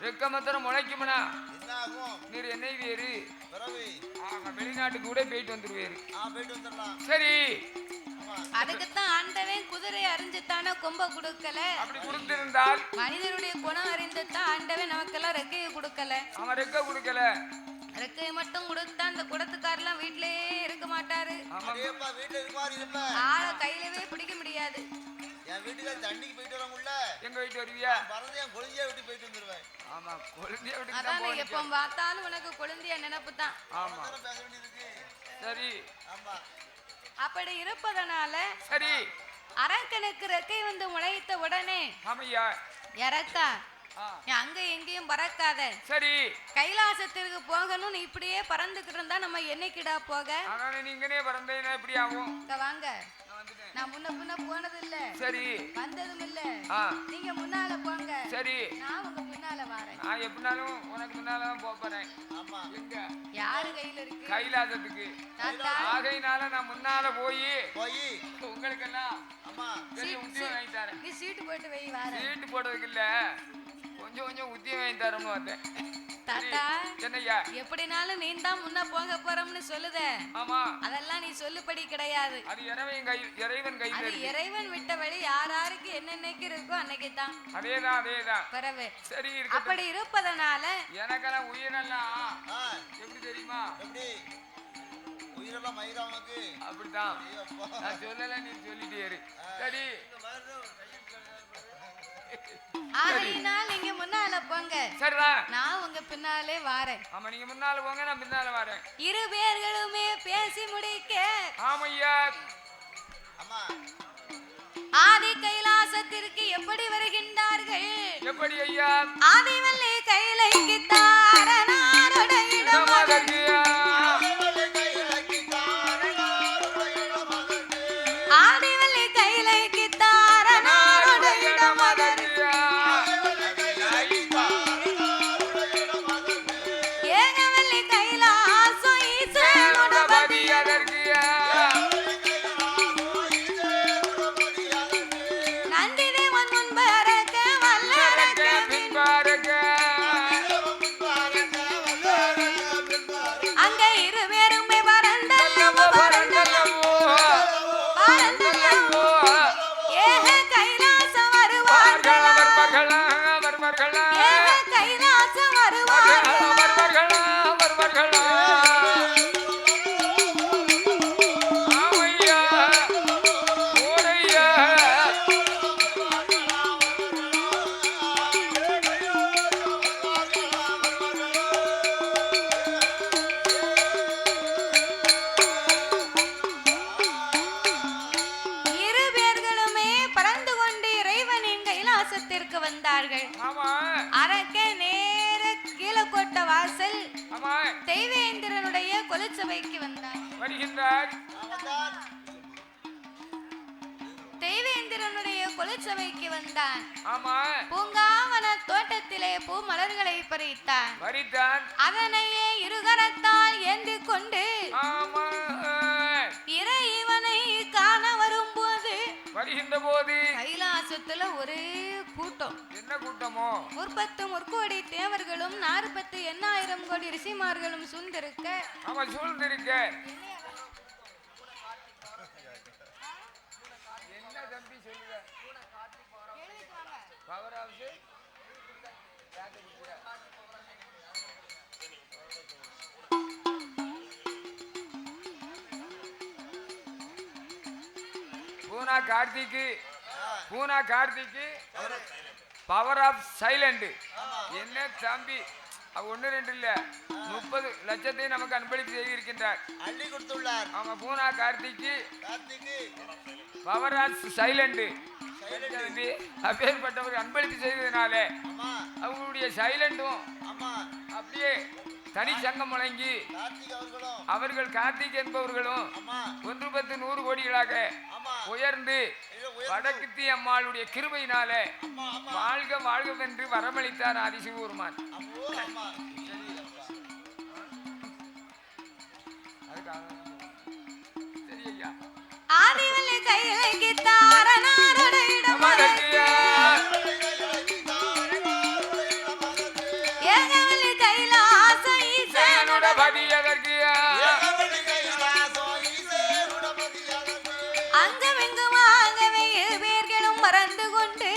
ரெக்க மாத்திரம் முளைக்குமனா நீர் என்னை வேறு வெளிநாட்டுக்கு கூட போயிட்டு வந்துருவேரு. சரி அதுக்குத்தான் ஆண்டவன் குதிரை அறிஞ்சுத்தானே கொம்ப கொடுக்கல. அப்படி கொடுத்திருந்தால் மனிதனுடைய குணம் அறிந்துதான் ஆண்டவன் நமக்கெல்லாம் ரெக்கையை கொடுக்கல. அவன் ரெக்கை கொடுக்கல. ரெக்கையை மட்டும் கொடுத்தா அந்த குடத்துக்காரெல்லாம் வீட்லயே இருக்க மாட்டாரு. ஆளை கையிலவே பிடிக்க முடியாது. என் வீட்டுக்கு தண்ணிக்கு போயிட்டு வரமுல்ல. எங்க வீட்டு வருவியா? பரதேன் கொழுந்தியா வீட்டுக்கு போயிட்டு வந்துருவேன். ஆமா கொழுந்தியா வீட்டுக்கு தான் போறேன். எப்ப பார்த்தாலும் உனக்கு கொழுந்தியா நினைப்பு தான். ஆமா பேச வேண்டியது. சரி ஆமா அப்படி இருப்பதனால சரி அரக்கனுக்கு ரெக்கை வந்து முளைத்த உடனே ஆமையா இறக்கா அங்க எங்கேயும் பறக்காத. சரி கைலாசத்திற்கு போகணும். நீ இப்படியே பறந்துகிட்டு இருந்தா நம்ம என்னைக்கிடா போக? நீங்களே பறந்தீங்கன்னா எப்படி ஆகும்? வாங்க நான் வந்துட்டேன். நான் முன்ன போனது இல்ல. சரி. வந்ததும் இல்ல. நீங்க முன்னால போங்க. சரி. நான் உங்க பின்னால வரேன். நான் எப்பனாலும் உனக்கு முன்னால தான் போறேன். ஆமா. எங்க? யாரு கையில இருக்கு? கைலாசத்துக்கு. ஆகையினால நான் முன்னால போய் உங்களுக்கு எல்லாம் அம்மா உத்தியோகம் வாங்கி தரேன். நீ சீட்டு போட்டு வை வரேன். சீட்டு போடுறதுக்கு இல்ல. கொஞ்சம் உத்தியோகம் வாங்கி தரேன்னு வந்தேன். தாத்தா என்னய்யா? எப்படினாலும் நீ தான் முன்ன போக போறோம்னு சொல்லுத. ஆமா. அதெல்லாம் நீ சொல்லுபடி கிடையாது. அது இறைவன் கையில இருக்கு. இறைவன் விட்ட வழி யாராருக்கு என்னென்னைக்கு இருக்கோ அன்னைக்கு தான். அதேதான். பரவே. சரி இருக்கு. அப்படி இருப்பதனால எனக்கெல்லாம் உயிரெல்லாம் எப்படி தெரியுமா? எப்படி உயிரெல்லாம் மயிரா உனக்கு? அப்படிதான். நான் சொல்லல, நீ சொல்லிட்டே. சரி. ஆகையினால் நீங்க முன்னால போங்க. சரிதான். நான் உங்க பின்னாலே வாரேன். ஆமா, நீங்க முன்னால போங்க, நான் பின்னால வரேன். இரு பேர்களுமே பேசி முடிக்க. ஆமையா. அம்மா. ஆதி கைலாசத்திற்கு எப்படி வருகின்றார்கள்? எப்படி ஐயா? ஆதிவல்லி கைலைக்கு தாரனாரோட இடமதற்கு. ஆதிவல்லி கைலைக்கு தாரனாரோட இடமதற்கு. ஏகவல்லி கைலாசம் ஈசனோட பதியதற்கு. நந்தி தேவன் முன்பரக்க வல்லரக்க பின்பரக்க. அங்க இரு பேருமே பரந்தல்லவோ ஏக கைலாசம் வருவார்கள். ஏக கைலாசம் வருவார்கள். இரு பேர்களுமே பறந்து கொண்டு இறைவனின் கைலாசத்திற்கு வந்தார்கள். அரக்க நேர கீழக்கோட்ட வாசல் தெய்வேந்திரனுடைய கொலுச்சபைக்கு வந்தார். தெய்வேந்திரனுடைய கொலுச்சபைக்கு வந்தான். பூங்காவன தோட்டத்திலே பூ மலர்களை பறித்தான். அதனையே இருகரத்தால் ஏந்தி கொண்டு இறைவனை காண வரும்போது கைலாசத்துல ஒரே கூட்டம். என்ன கூட்டமோ? 30 முற்கோடி தேவர்களும் 40 எண்ணாயிரம் கோடி ரிஷிமார்களும் சூழ்ந்திருக்க. என்ன தம்பி சொல்லுங்க? Power house Poona Karthik power of silent. என்ன தம்பி, ஒன்னு ரெண்டு இல்ல 30 லட்சத்தை நமக்கு அன்பளிப்பு செய்திருக்கின்றார். அள்ளி கொடுத்துள்ளார். ஆமா, பூனா கார்த்திக்கு பவர் ஆஃப் சைலண்ட். அப்பேற்பட்டவர் அன்பளிப்பு செய்ததுனால அவங்களுடைய சைலண்டும் அப்படியே தனிச்சங்கம் முழங்கி அவர்கள் கார்த்திக் என்பவர்களும் 110 கோடிகளாக உயர்ந்து வடக்குத்தி அம்மாளுடைய கிருபையினால வாழ்கவென்று வரமளித்தார் ஆதிசிவபெருமான். சரி ஐயா. ஆதிவல்லி கைலைக்கு தாரனாரோட இடமதற்கு. ஏகவல்லி கைலாசம் ஈசனோட பதியதற்கு. அங்கமெங்குமாகவே இரு பேர்களும் மறந்து கொண்டு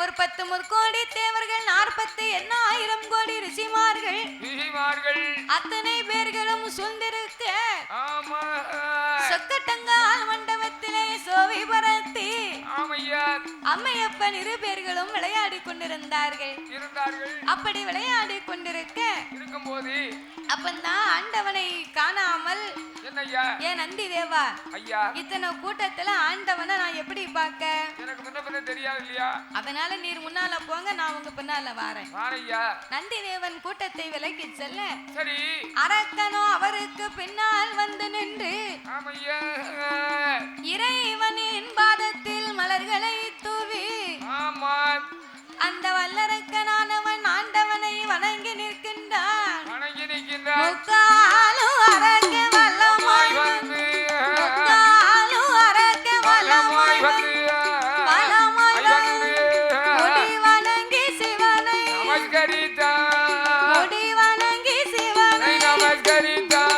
30 முற்கோடி தேவர்கள் 40 எண்ணாயிரம் கோடி ரிஷிமார்கள் அத்தனை பேர்களும் சூழ்ந்திருக்க சொக்கட்டங்கால் மண்டபத்திலே சோவி பரத்தி அம்மையப்பன் இரு பேர்களும் விளையாடி கொண்டிருந்தார்கள். அப்படி விளையாடி கொண்டிருக்க இருக்கும்போது அப்பந்தான் ஆண்டவனை காணாமல் ஏன் நந்தி தேவா ஐயா இத்தனை கூட்டத்துல ஆண்டவனை நான் எப்படி பார்க்க? எனக்கு முன்ன பின்ன தெரியாது இல்லையா? அதனால நீர் முன்னால போங்க, நான் உங்க பின்னால வாரேன். நந்தி தேவன் கூட்டத்தை விலக்கி செல்ல சரி அரக்கனோ அவருக்கு பின்னால் வந்து நின்று இறைவனின் பாதத்தில் மலர்களை தூவி அந்த வல்லரக்கனானவன் ஆண்டவனை வணங்கி நிற்கின்றான். முக்காலும் அரக்க வல்லமாய் வந்து முக்காலும் அரக்க வல்லமாய் வந்து வல்லமாய் வந்து முடி வணங்கி சிவனை நமஸ்கரித்தான். முடி வணங்கி சிவனை நமஸ்கரித்தான்.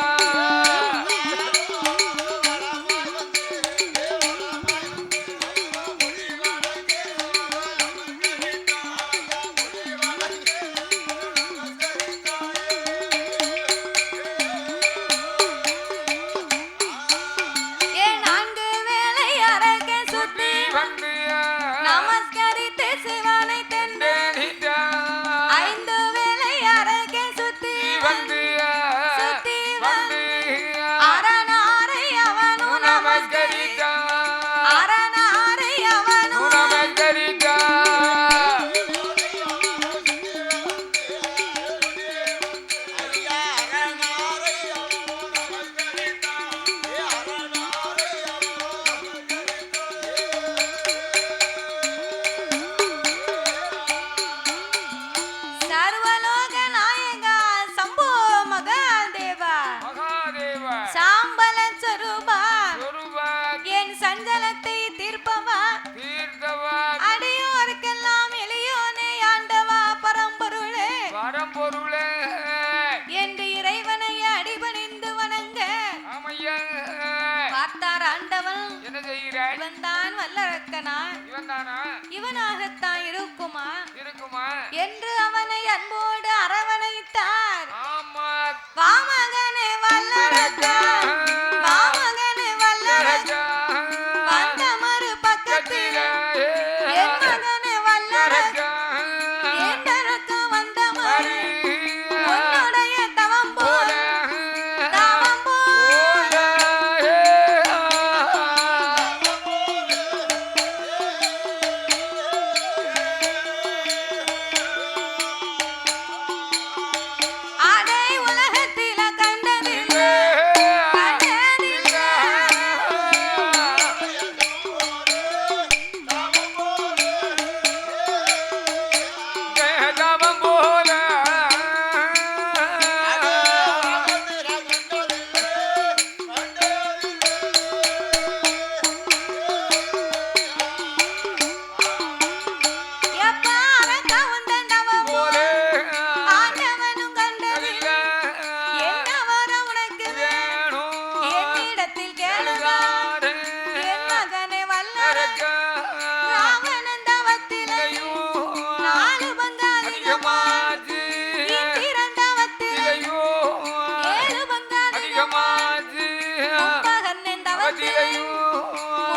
நமஸ்கரித்து சிவனை தென்று 5 வேளை அரக்கே சுத்தி வந்து அரணாரை அவனும் நமஸ்கரித்தான். அரணாரை அவனும் நமஸ்கரித்தான். சர்வலோக நாயகா சம்போ மகாதேவா சாம்பல சொரூபா என் சஞ்சலத்தை தீர்ப்பவா அடியோருக்கெல்லாம் எளியோனே ஆண்டவா பரம்பொருளே என்று இறைவனை அடிபணிந்து வணங்க பார்த்தார் ஆண்டவன். இவன் தான் வல்லரக்கனா? இவனாகத்தான் இருக்குமா என்று அவனை அன்போடு அரவணைத்தார். வாமகனே வல்லரக்கா, வாமகனே வல்லரக்கா, வந்த மறு பக்கத்தில் என் மகனே வல்லரக்கா, ஏண்டரக்க வந்த மறு உன்னுடைய தவம் போல தவம் போல ஆடை உலகத்தில கண்டதில்லை கண்டதில்லை. எப்பா அரக்க உந்தன் தவம் போல ஆண்டவனும் கண்டதில்லை. என்ன வரம் உனக்கு வேணும்? என்னிடத்தில் கேளுதான். என் மகனே வல்லரக்கா, ராவணன் தவத்திலே 4 பங்கு அதிகமாச்சு. இந்திரன் தவத்திலே 7 பங்கு அதிகமாச்சு. கும்பகர்ணன் தவத்திலே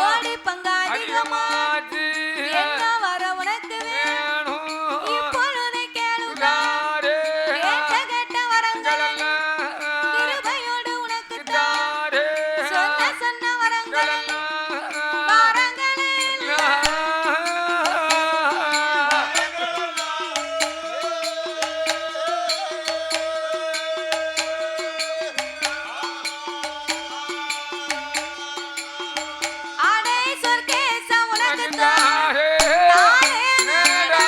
1 பங்கு அதிகமாச்சு. என்ன வரம் உனக்கு வேணும்? இப்பொழுது கேளுதான். கேட்ட கேட்ட வரங்கள் கிருபையோடு உனக்கு தான். சொன்ன சொன்ன வரங்கள் வரங்களே ஆடை சொர்க்கேச உனக்கு தான். தானே நேரா.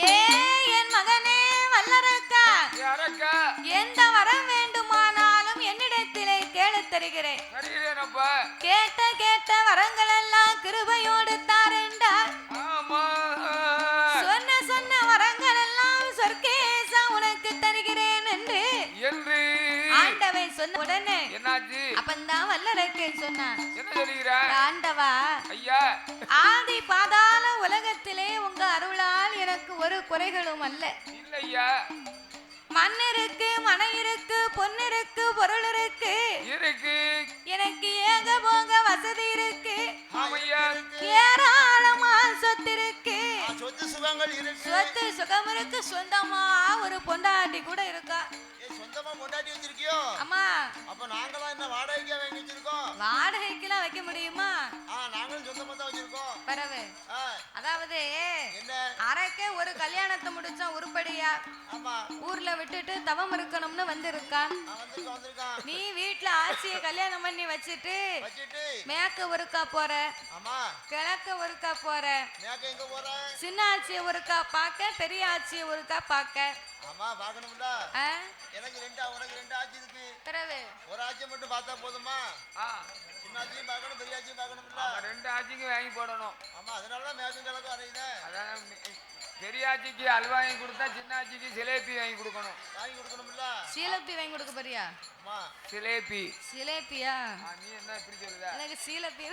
ஏ என் மகனே வல்லரக்கா, எந்த வரம் வேண்டுமானாலும் என்னிடத்திலே கேளத் தருகிறேன். கேட்ட கேட்ட வரங்கள் எல்லாம் கிருபையோடு தாரென்றார். சொன்ன சொன்ன வரங்கள் எல்லாம் சொர்க்கேசா உனக்கு தருகிறேன் என்று ஆண்டவன் சொன்ன உடனே என்னாச்சு? அப்பந்தான் வல்லரக்கை சொன்னான், என்ன சொல்லுகிற? ஆண்டவா ஐயா, ஆதி பாதாள உலகத்திலே உங்க அருளால் எனக்கு ஒரு குறைகளும் அல்ல. இல்ல ஐயா. மண் இருக்கு, மனை இருக்கு, பொண்ணு இருக்கு, பொருள் இருக்கு, எனக்கு ஏக போக வசதி இருக்கு, ஏராளமா சொத்து இருக்கு, சொத்து சுகம் இருக்கு, சொந்தமா ஒரு பொண்டாட்டி கூட இருக்கா. சொந்தமா பொண்டாட்டி வச்சிருக்கியோ? அம்மா, அப்ப நாங்கலாம் என்ன வாடகைக்கா வாங்கி வச்சிருக்கோம்? வாடகைக்கெல்லாம் வைக்க முடியுமா? நாங்களும் சொந்தமா தான் வச்சிருக்கோம். பரவு. அதாவது என்ன அரைக்க ஒரு கல்யாணத்தை முடிச்சா உருப்படியா ஊர்ல விட்டுட்டு தவம் இருக்கணும்னு வந்திருக்கான். நீ வீட்டுல ஆட்சிய கல்யாணம் பண்ணி வச்சுட்டு மேக்க ஒருக்கா போற, கிழக்க ஒருக்கா போற, சின்ன ஆட்சிய ஒருக்கா பாக்க, பெரிய ஆட்சிய ஒருக்கா பாக்க. ஆமா பாக்கணும்ல. எனக்கு உனக்கு 2 ஆட்சி இருக்கு. பிறகு ஒரு ஆட்சி மட்டும் பார்த்தா போதுமா? சின்ன ஆட்சியும் பார்க்கணும், பெரிய ஆட்சியும் பார்க்கணும்ல. 2 ஆட்சிக்கு வாங்கி போடணும். ஆமா, அதனாலதான் மேக்கும் கிழக்கும் அறையுதேன். அதான் பெரிய ஆட்சிக்கு அல்வா வாங்கி கொடுத்தா சின்ன ஆட்சிக்கு சிலேபி வாங்கி கொடுக்கணும். வாங்கி கொடுக்கணும்ல. சீலப்பி வாங்கி கொடுக்க போறியா? அம்மா சிலேபி. சிலேபியா? நீ என்ன இப்படி சொல்லுத? எனக்கு சீலப்பி.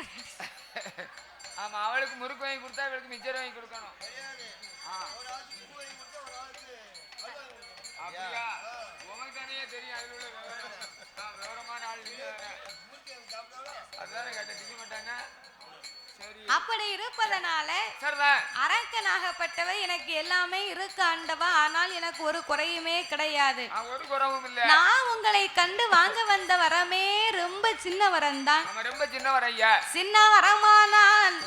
ஆமா, அவளுக்கு முறுக்கு வாங்கி கொடுத்தா அவளுக்கு மிச்சர் வாங்கி கொடுக்கணும். அப்படியா? உனக்கு தானே தெரியும் அதில் உள்ள விவரமான ஆள். அதான கேட்ட திங்க மாட்டாங்க. அப்படி இருப்பதனால அரக்கனாகப்பட்டவை எனக்கு எல்லாமே இருக்கு ஆண்டவா. ஆனால் எனக்கு ஒரு குறையுமே கிடையாது. ஒரு குறையும் இல்ல. நான் உங்களை கண்டு வாங்க வந்த வரமே ரொம்ப சின்ன வரம் தான். ரொம்ப சின்ன வரம் ஐயா. சின்ன வரமானால்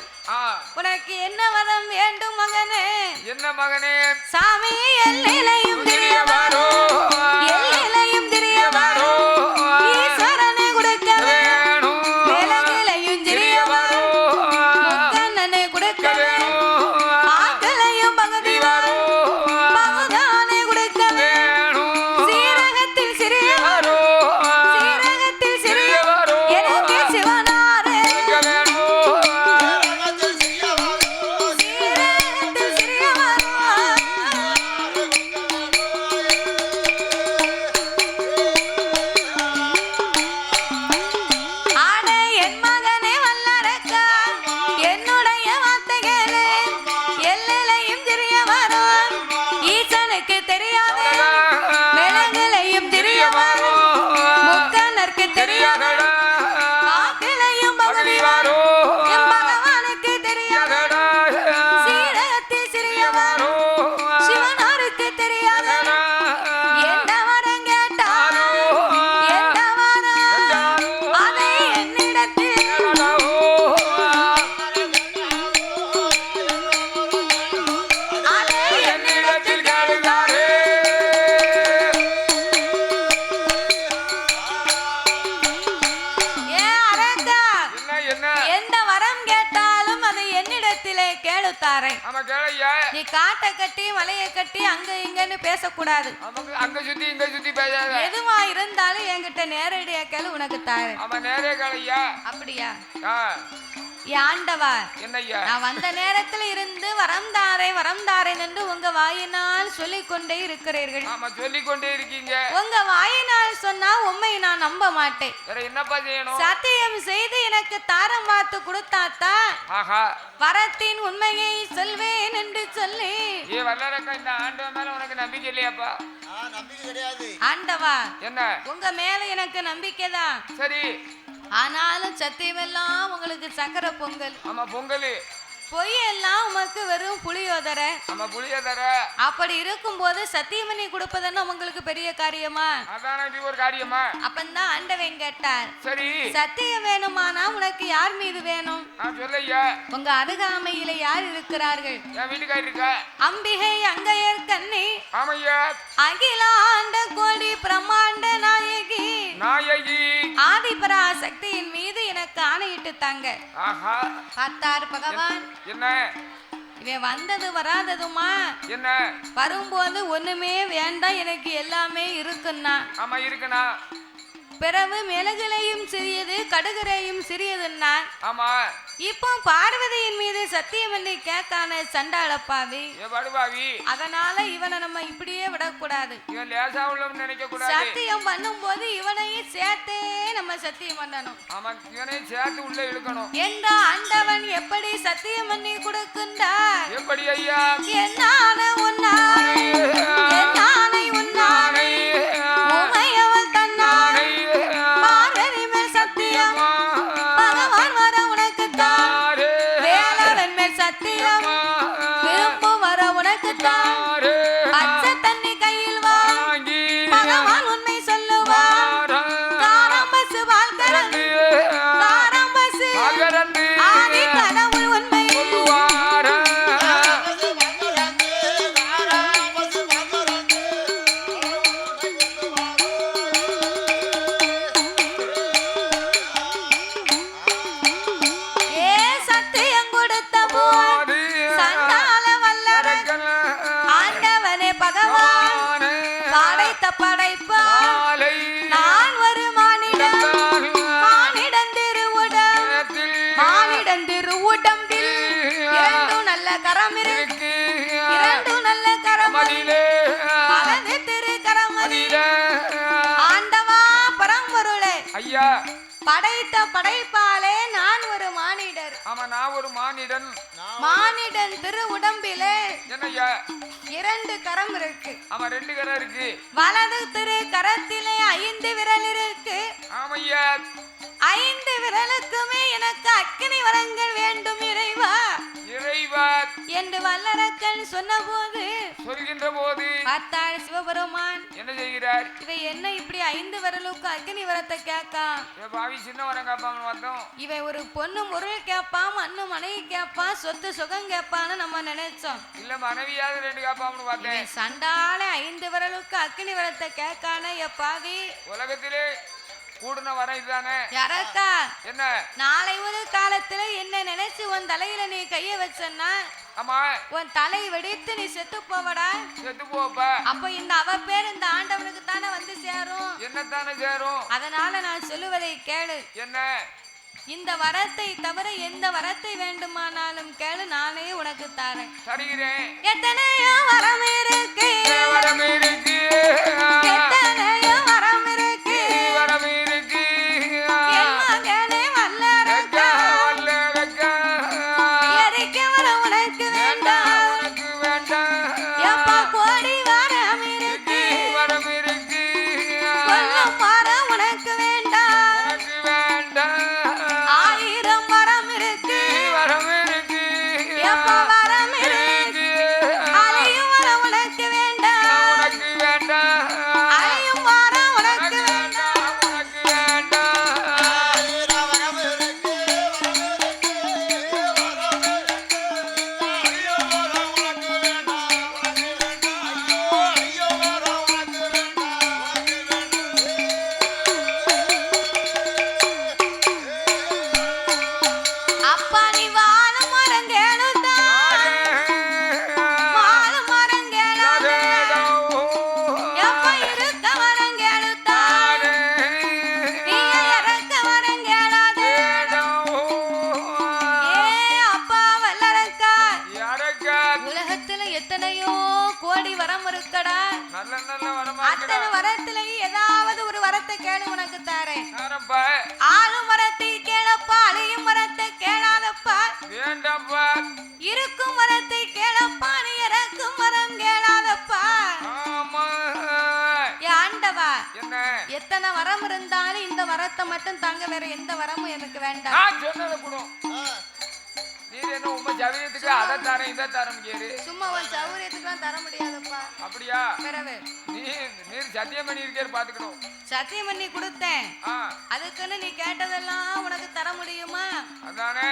உனக்கு என்ன வரம் வேண்டும் மகனே? என்ன மகனே? சாமி எல்லையிலையும் தெரியவாரோ, எல்லையிலையும் தெரியவாரோ, ஈஸ்வரனை கொடுக்க வேணும், விலகிலையும் தெரியவாரோ, முக்கண்ணனை கொடுக்க வேணும், ஆக்களையும் பகுதி வாரோ, பகுதானை கொடுக்க வேணும், சீரகத்தில் சிறியவாரோ, சீரகத்தில் சிறியவாரோ, எனக்கு சிவனாரே நீ காட்டை கட்டி மலையை கட்டி அங்க இங்கன்னு பேசக்கூடாது. அங்க சுத்தி இங்க சுத்தி பேசாத. எதுவா இருந்தாலும் என்கிட்ட நேரடியா கேளு, உனக்கு தாரு. ஆமா, நேரே கேளையா. அப்படியா? ஆண்டவா, நான் வந்த நேரத்துல இருந்து வரம் தாரேன் என்று உங்க வாயினால் சொல்லிக் கொண்டே இருக்கிறீர்கள். ஆமா, சொல்லிக் கொண்டே இருக்கீங்க. உங்க வாயினால் சொன்னா உண்மை நான் நம்ப மாட்டேன். என்னப்பா செய்யணும்? சத்தியம் செய்து எனக்கு தாரம் பார்த்து கொடுத்தாத்தா வரத்தின் உண்மையை சொல்வேன் என்று சொல்லி. வல்லரக்கா, இந்த ஆண்டவன் மேல உனக்கு நம்பிக்கை இல்லையாப்பா? நம்பிக்கை கிடையாது ஆண்டவா. என்ன? உங்க மேல எனக்கு நம்பிக்கைதான். சரி, ஆனாலும் சத்தியமெல்லாம் உங்களுக்கு சக்கரை பொங்கல். ஆமா, பொங்கல். பொய் எல்லாம் உமக்கு வெறும் புளியோதரை. ஆமா, புளியோதரை. அப்படி இருக்கும் போது சத்தியமணி கொடுப்பதுன்னு உங்களுக்கு பெரிய காரியமா? அதான இது ஒரு காரியமா? அப்பந்தான் ஆண்டவன் கேட்டார், சரி சத்தியம் வேணுமானா உனக்கு யார் மீது வேணும்? சொல்லையா. உங்க அருகாமையில யார் இருக்கிறார்கள்? என் வீட்டுக்காரி இருக்கா. அம்பிகை அங்கையர் கண்ணி. ஆமையா. அகிலாண்ட கோடி பிரம்மாண்ட நாயகி. நாயகி ஆதிபரா சக்தியின் மீது எனக்கு ஆணையிட்டு தாங்க. பார்த்தார் பகவான். என்ன இவன் வந்தது வராததுமா? என்ன வரும்போது ஒண்ணுமே வேண்டாம், எனக்கு எல்லாமே இருக்குன்னா. ஆமா, இருக்குனா. பிறகு மிளகுலையும் சிறியது கடுகுரையும் சிறியதுன்னா ஆமா இப்போ பார்வதியின் மீது சத்தியம் பண்ணி கேட்கான சண்டாளப்பாவி படுபாவி. அதனால இவனை நம்ம இப்படியே விடக்கூடாது. இவன் லேசா உள்ளவன்னு நினைக்க கூடாது. சத்தியம் பண்ணும் போது இவனையும் சேர்த்தே நம்ம சத்தியம் பண்ணணும். ஆமா இவனையும் சேர்த்து உள்ள இழுக்கணும். என்ற ஆண்டவன் எப்படி சத்தியம் பண்ணி கொடுக்கின்றார்? எப்படி ஐயா? என்னான உன்னானை என்னானை உன்னானை உமையவள் தன்னானை பார்வதி மேல் சத்தியம் பகவான் வர உனக்கு தான் வேலவன் மேல் சத்தியம் விரும்பு வர உனக்கு தான் பச்சை தண்ணி கையில் வாங்கி பகவான் உண்மை சொல்லுவார். தாரம்பசு வாழ்கரந்து தாரம்பசு ஆதி கடவுள் உண்மை படைப்பால் நான் ஒரு மானிடன் மானிடன் திருவுடம்பில் இரண்டு நல்ல கரம் இருக்கு இரண்டு நல்ல கரம் வலது திரு கரமதிலே ஆண்டவா பரம்பொருளே ஐயா படைத்த படைப்பாலே நான் ஒரு மானிடர். ஆமா நான் ஒரு மானிடன். மானிடன் திரு உடம்பிலே என்னய்யா இரண்டு கரம் இருக்கு. ஆமா ரெண்டு கரம் இருக்கு. வலது திரு கரத்திலே 5 விரல் இருக்கு. ஆமையா 5 விரலுக்குமே எனக்கு அக்கினி வரங்கள் வேண்டும் இறைவா இறைவா என்று வல்லரக்கன் சொன்னபோது சொல்கின்ற போது பார்த்தாள் சிவபெருமான் என்ன செய்கிறார்? இவை என்ன இப்படி 5 விரலுக்கு அக்கினி வரத்தை கேட்கா? பாவி சின்ன வரம் கேட்பாங்க வந்தோம். இவன் ஒரு பொண்ணு பொருள் கேட்பான் மண்ணு மனைவி கேட்பான் சொத்து சுகம் கேட்பான்னு நம்ம நினைச்சோம். இல்ல மனைவியாவது 2 கேட்பான்னு பார்த்தேன். சண்டால 5 விரலுக்கு அக்கினி வரத்தை கேட்கானே எப்பாவி. உலகத்திலே கூடுன வரம் இதுதானே. யாரக்கா என்ன நாளை ஒரு காலத்துல என்ன நினைச்சு உன் தலையில நீ கைய வச்சன்னா ஆமா உன் தலை வெடித்து நீ செத்து போவடா. செத்து போப்பா. அப்ப இந்த அவ பேர் இந்த ஆண்டவனுக்கு தானே வந்து சேரும். என்னத்தானே சேரும்? அதனால நான் சொல்லுவதை கேளு. என்ன? இந்த வரத்தை தவிர எந்த வரத்தை வேண்டுமானாலும் கேளு, நானே உனக்கு தரேன். தருகிறேன். எத்தனையோ வரம் இருக்கு வரம் இருக்கு எத்தனையோ வரம் இருக்கு வரம் இருக்கு என் மகனே வல்லரக்கா வல்லரக்கா எரிக்க வரம் உனக்கு வேண்டாம் உனக்கு வேண்டாம். எப்பா கோடி வரம் இருக்கு வரம் இருக்கு கொல்லும் வரம் உனக்கு வேண்டாம் உனக்கு வேண்டாம். 1000 வரம் இருக்கு வரம் இருக்கு எப்பா வரம் இருக்கு அழியும் வரம் உனக்கு வேண்டாம் உனக்கு வேண்டாம். அழியும் வரம் உனக்கு வேண்டாம். உனக்கு வேண்டாம். அப்பா நீ வாழும் மரம் கேளுதா வாழும் மரம் கேளாதே எப்ப இருக்க மரம் கேளுதா நீ இறக்க மரம் கேளாதே ஏ அப்பா வல்லரக்கா உலகத்துல எத்தனையோ கோடி வரம் இருக்கடா. நல்ல நல்ல வரமா அத்தனை வரத்திலேயும் ஏதாவது ஒரு வரத்தை கேளு உனக்கு தாரேன். இருக்குடா. ஆளும் வரத்தை கேளப்பா அழியும் வரத்தை கேளாதப்பா வேண்டாப்பா. இருக்கும் வரத்தை கேளப்பா நீ இறக்கும் வரம் கேளாதப்பா. ஆமா ஏ ஆண்டவா என்ன? எத்தனை வரம் இருந்தாலும் இந்த வரத்தை மட்டும் தாங்க, வேற எந்த வரமும் எனக்கு வேண்டாம். நான் சொன்னதை கொடு. நீர் என்ன உங்க சரீரத்துக்கு அதை தரேன் இதை தரம் கேரு. சும்மா உன் சௌகரியத்துக்குலாம் தர முடியாதப்பா. அப்படியா? பிறகு நீர் சத்தியம் பண்ணி இருக்கேன்னு பாத்துக்கணும். சத்தியம் பண்ணி கொடுத்தேன். அதுக்குன்னு நீ கேட்டதெல்லாம் உனக்கு தர முடியுமா? அதானே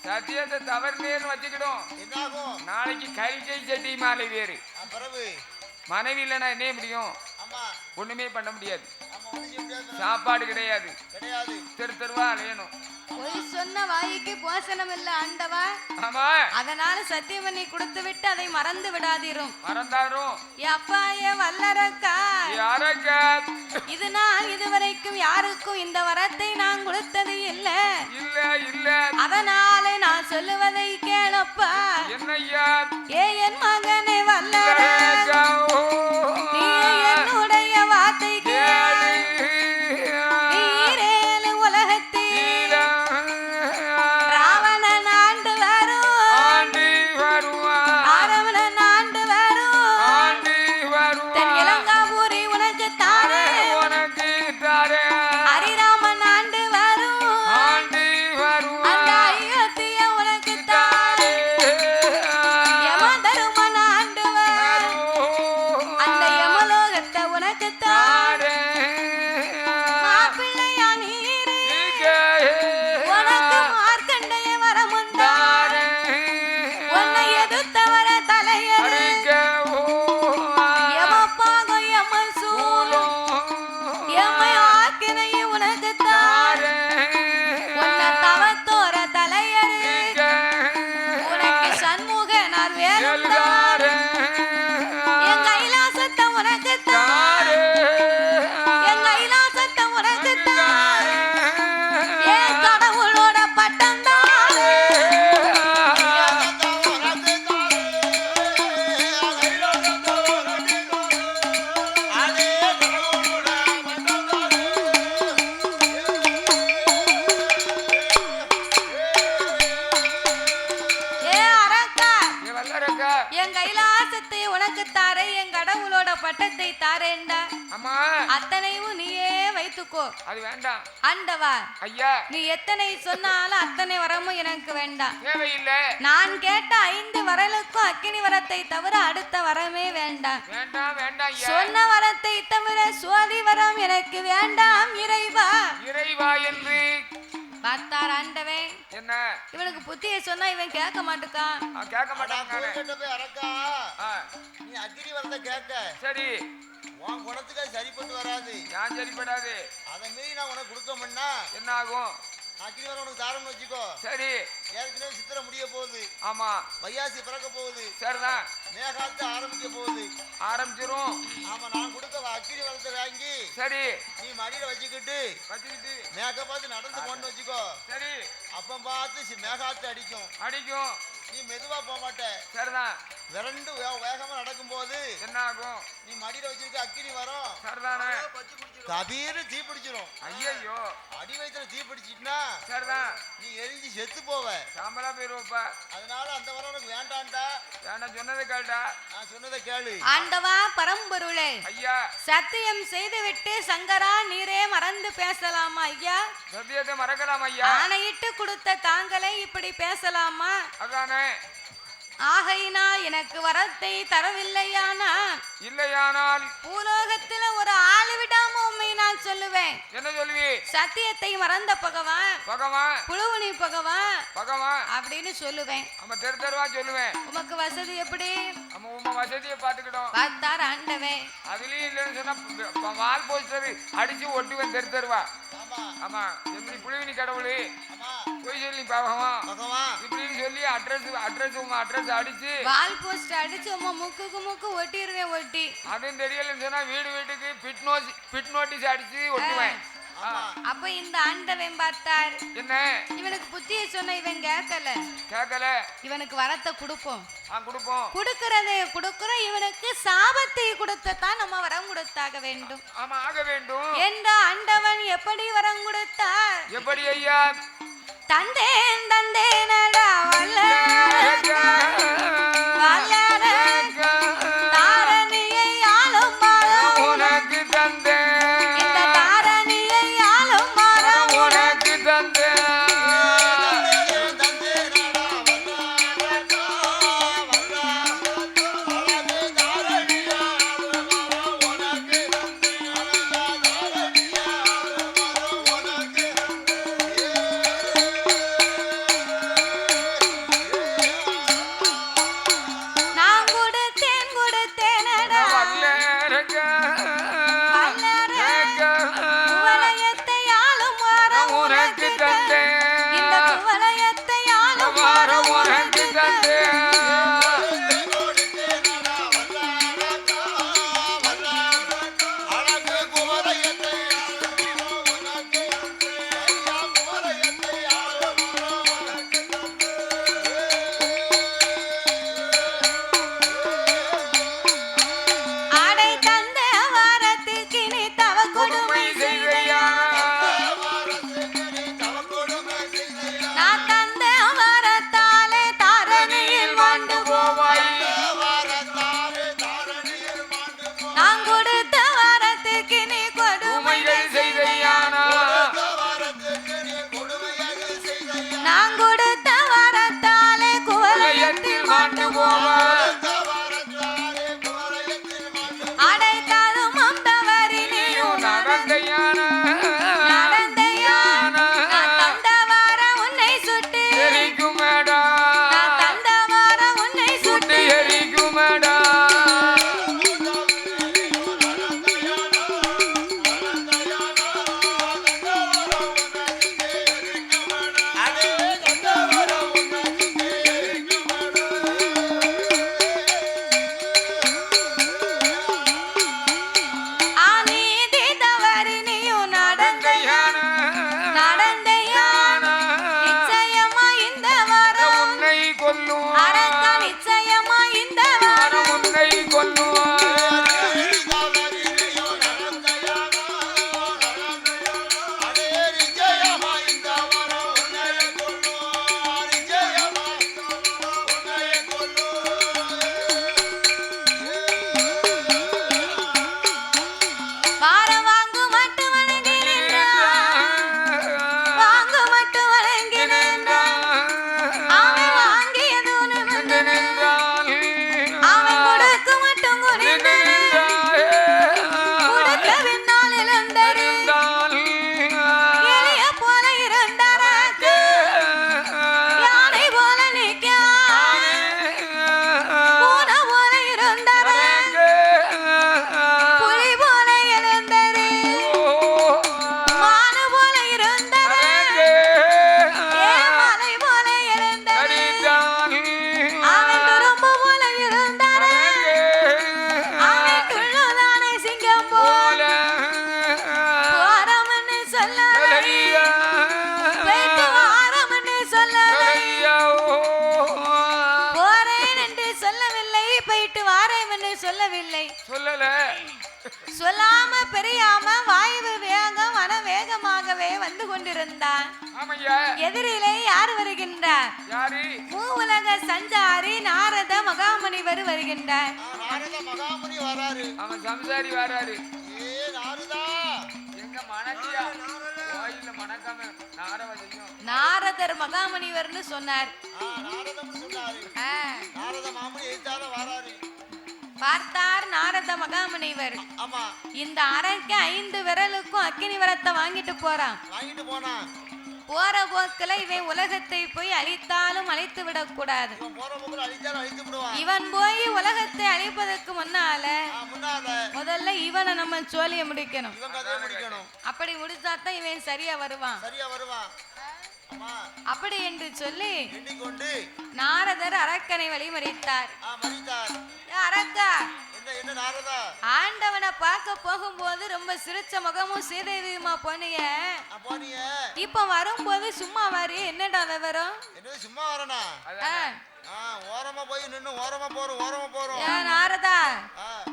சத்தியத்தை தவறுனேன்னு வச்சுக்கிடும். என்னாகும்? நாளைக்கு கை செட்டி மாலை வேறு மனைவி இல்லைன்னா என்ன முடியும்? ஒண்ணுமே பண்ண முடியாது. சாப்பாடு கிடையாது. தெரு தெருவா அலையணும். பொய் சொன்ன வாய்க்கு போசனம் இல்ல ஆண்டவா. ஆமா. அதனால சத்தியம் பண்ணி கொடுத்து விட்டு அதை மறந்து விடாதீரும். மறந்தாரும். அப்பா ஏ வல்லரக்கா. யாரக்கா? இது நான் இதுவரைக்கும் யாருக்கும் இந்த வரத்தை நான் கொடுத்தது இல்ல. இல்ல இல்ல. அதனால நான் சொல்லுவதை கேளப்பா. என்னய்யா? என் மகனே வல்லரக்கா, நீ என்னுடைய வார்த்தை கேளு. நீரேழு உலகத்தில் ராவணன் ஆண்டு வரும். ராவணன் ஆண்டு வரும். தென் இலங்காபுரி உனக்கு தாரே. ஹரிராமன் ஆண்டு வரும். அந்த அயோத்திய உனக்கு தாரே. யமதருமன் ஆண்டு வரும். அந்த யமலோகத்தை உனக்கு தாரே. மாப்பிள்ளையா நீரே, உனக்கு மார்க்கண்டைய வரமும் தாரே. உன்னை எதிர்த்தவர தலையரு. எமப்பாகம் எமசூலும் எம்மை ஆக்கினையை உனக்கு தாரே. உன்னை தவத்தோர தலையரு. உனக்கு சண்முகனார் வேலும் தாரே. என் கைலாசத்தை உனக்கு தாரே. என் கைலாசத்தை உனக்கு தாரே. என் கடவுளோட பட்டம் தாரே. ஏ அரக்கா, வல்லரக்கா. என் கைலாசத்தை உனக்கு தாரே. என் கடவுளோட பட்டத்தை தாரேண்டா. அம்மா. அத்தனையும் நீயே வைத்துக்கோ. அது வேண்டாம் ஆண்டவா, ஐயா. நீ எத்தனை சொன்னாலும் அத்தனை வரமும் எனக்கு வேண்டாம். தேவையில்லை. நான் கேட்ட 5 வரலுக்கும் அக்கினி வரத்தை தவிர அடுத்த வரமே வேண்டாம். வேண்டாம் வேண்டாம் ஐயா. சொன்ன வரத்தை தவிர சுவாதி வரம் எனக்கு வேண்டாம் இறைவா. இறைவா என்று பார்த்தார் ஆண்டவே. என்ன? இவனுக்கு புத்தியை சொன்னா இவன் கேட்க மாட்டுக்கான். கேட்க மாட்டாங்க. நீ அக்னி வரத கேட்க. சரி. உன் குணத்துக்கு அது சரிப்பட்டு வராது. நான் சரிப்படாது. அதை மீறி நான் உனக்கு கொடுத்தோம்னா என்ன ஆகும்? அக்னி வர உனக்கு தாரம்னு வச்சுக்கோ. சரி. ஏற்கனவே சித்திரை முடிய போகுது. ஆமா. வையாசி பிறக்க போகுது. சரிதான். மேகாத்து ஆரம்பிக்க போகுது. ஆரம்பிச்சிரும். ஆமா, நான் கொடுக்க அக்னி வரத்தை வாங்கி சரி நீ மடியில வச்சுக்கிட்டு மேக பார்த்து நடந்து போன்னு வச்சுக்கோ. சரி. அப்ப பார்த்து மேகாத்து அடிக்கும். அடிக்கும். நீ மெதுவா போக மாட்ட. சரிதான். விரண்டு வேகமா நடக்கும் போது என்ன ஆகும்? நீ மடியில வச்சிருக்க அக்கினி வரும். சரிதானே. கபீர் தீ பிடிச்சிரும். ஐயோ. அடி வயிற்றுல தீ பிடிச்சிட்டுனா சரிதான். நீ எரிஞ்சு செத்து போவ. சாம்பலா போயிருப்பா. அதனால அந்த வரம் உனக்கு வேண்டாம்டா. வேண்டாம் சொன்னதை கேட்டா. நான் சொன்னதை கேளு. ஆண்டவா பரம்பொருளே, ஐயா. சத்தியம் செய்துவிட்டு சங்கரா நீரே மறந்து பேசலாமா ஐயா? சத்தியத்தை மறக்கலாம் ஐயா. ஆணையிட்டு கொடுத்த தாங்களே இப்படி பேசலாமா? அதானே. ஆகையினால் எனக்கு வரத்தை தரவில்லையானா இல்லையானால் பூலோகத்துல ஒரு ஆளு விடாம உண்மை நான் சொல்லுவேன். என்ன சொல்லுவி? சத்தியத்தை மறந்த பகவான் பகவான் புழுவுனி பகவான் பகவான் அப்படின்னு சொல்லுவேன். நம்ம தெரு தெருவா சொல்லுவேன். உமக்கு வசதி எப்படி? நம்ம உமா வசதியை பார்த்துக்கிட்டோம். பார்த்தார் ஆண்டவே. அதுலயும் இல்லைன்னு சொன்னா வால் போஸ்டர் அடிச்சு ஒட்டுவேன் தெரு தெருவா. ஆமா. எப்படி புழுவினி கடவுளு போய் சொல்லி பகவான் இப்படின்னு சொல்லி அட்ரஸ் உமா அட்ரஸ் அடிச்சு வால் போஸ்ட் அடிச்சு உமா முக்குக்கு முக்கு ஒட்டிடுவேன். ஒட்டி அதுவும் தெரியலன்னு சொன்னா வீட்டுக்கு பிட் நோட்டீஸ் அடிச்சு ஒட்டுவேன். அப்ப இந்த ஆண்டவன் பார்த்தார். என்ன? இவனுக்கு புத்தியை சொன்ன இவன் கேட்கல. இவனுக்கு வரத்தை கொடுப்போம். கொடுப்போம். கொடுக்கறதே கொடுக்கிறோம். இவனுக்கு சாபத்தை கொடுத்தான் நம்ம வரம் கொடுத்தாக வேண்டும். ஆமா, ஆக வேண்டும் என்ற ஆண்டவன் எப்படி வரம் கொடுத்தார்? எப்படி ஐயா? தந்தேன் தந்தேனடா வல்லரக்கா, வல்லரக்கா, தாரணியை ஆளும் மரம் உனக்கு தந்தேன். இந்த தாரணியை ஆளும் மரம் உனக்கு தந்தேன். நான் கொடுத்தேனடா வல்லரக்கா, வல்லரக்கா, குவலயத்தை ஆளும் மரம் உனக்கு தந்தேன். இந்த குவலயத்தை சொல்லாம பெரியாம வாயு வேகம் வன வேகமாகவே வந்து கொண்டிருந்தான். எதிரிலே யார் வருகின்றார்? மூவுலக சஞ்சாரி நாரத மகாமுனிவர் வருகின்றார். அவன் சம்சாரி வராரு. நாரதர் மகாமுனிவர்னு சொன்னார். பார்த்தார் நாரத மகாமுனிவர். இந்த அறைக்கு 5 விரலுக்கும் அக்கினி வரத்தை வாங்கிட்டு போறான். போற போக்குல இவன் உலகத்தை போய் அழித்தாலும் அழித்து விடக்கூடாது. இவன் போய் உலகத்தை அழிப்பதற்கு முன்னால முதல்ல இவனை நம்ம சோழிய முடிக்கணும். அப்படி முடிச்சாதான் இவன் சரியா வருவான். அப்படி என்று சொல்லி நாரதர் அரக்கனை வழிமறித்தார். அரக்கா, ஆண்டவனை பார்க்க போகும்போது ரொம்ப சிரிச்ச முகமும் சீதையுமா போனிய, இப்ப வரும்போது சும்மா வாரி என்னடா விவரம்? சும்மா வரனா? ஓரமா போய் நின்னு ஓரமா போறோம். நாரதா,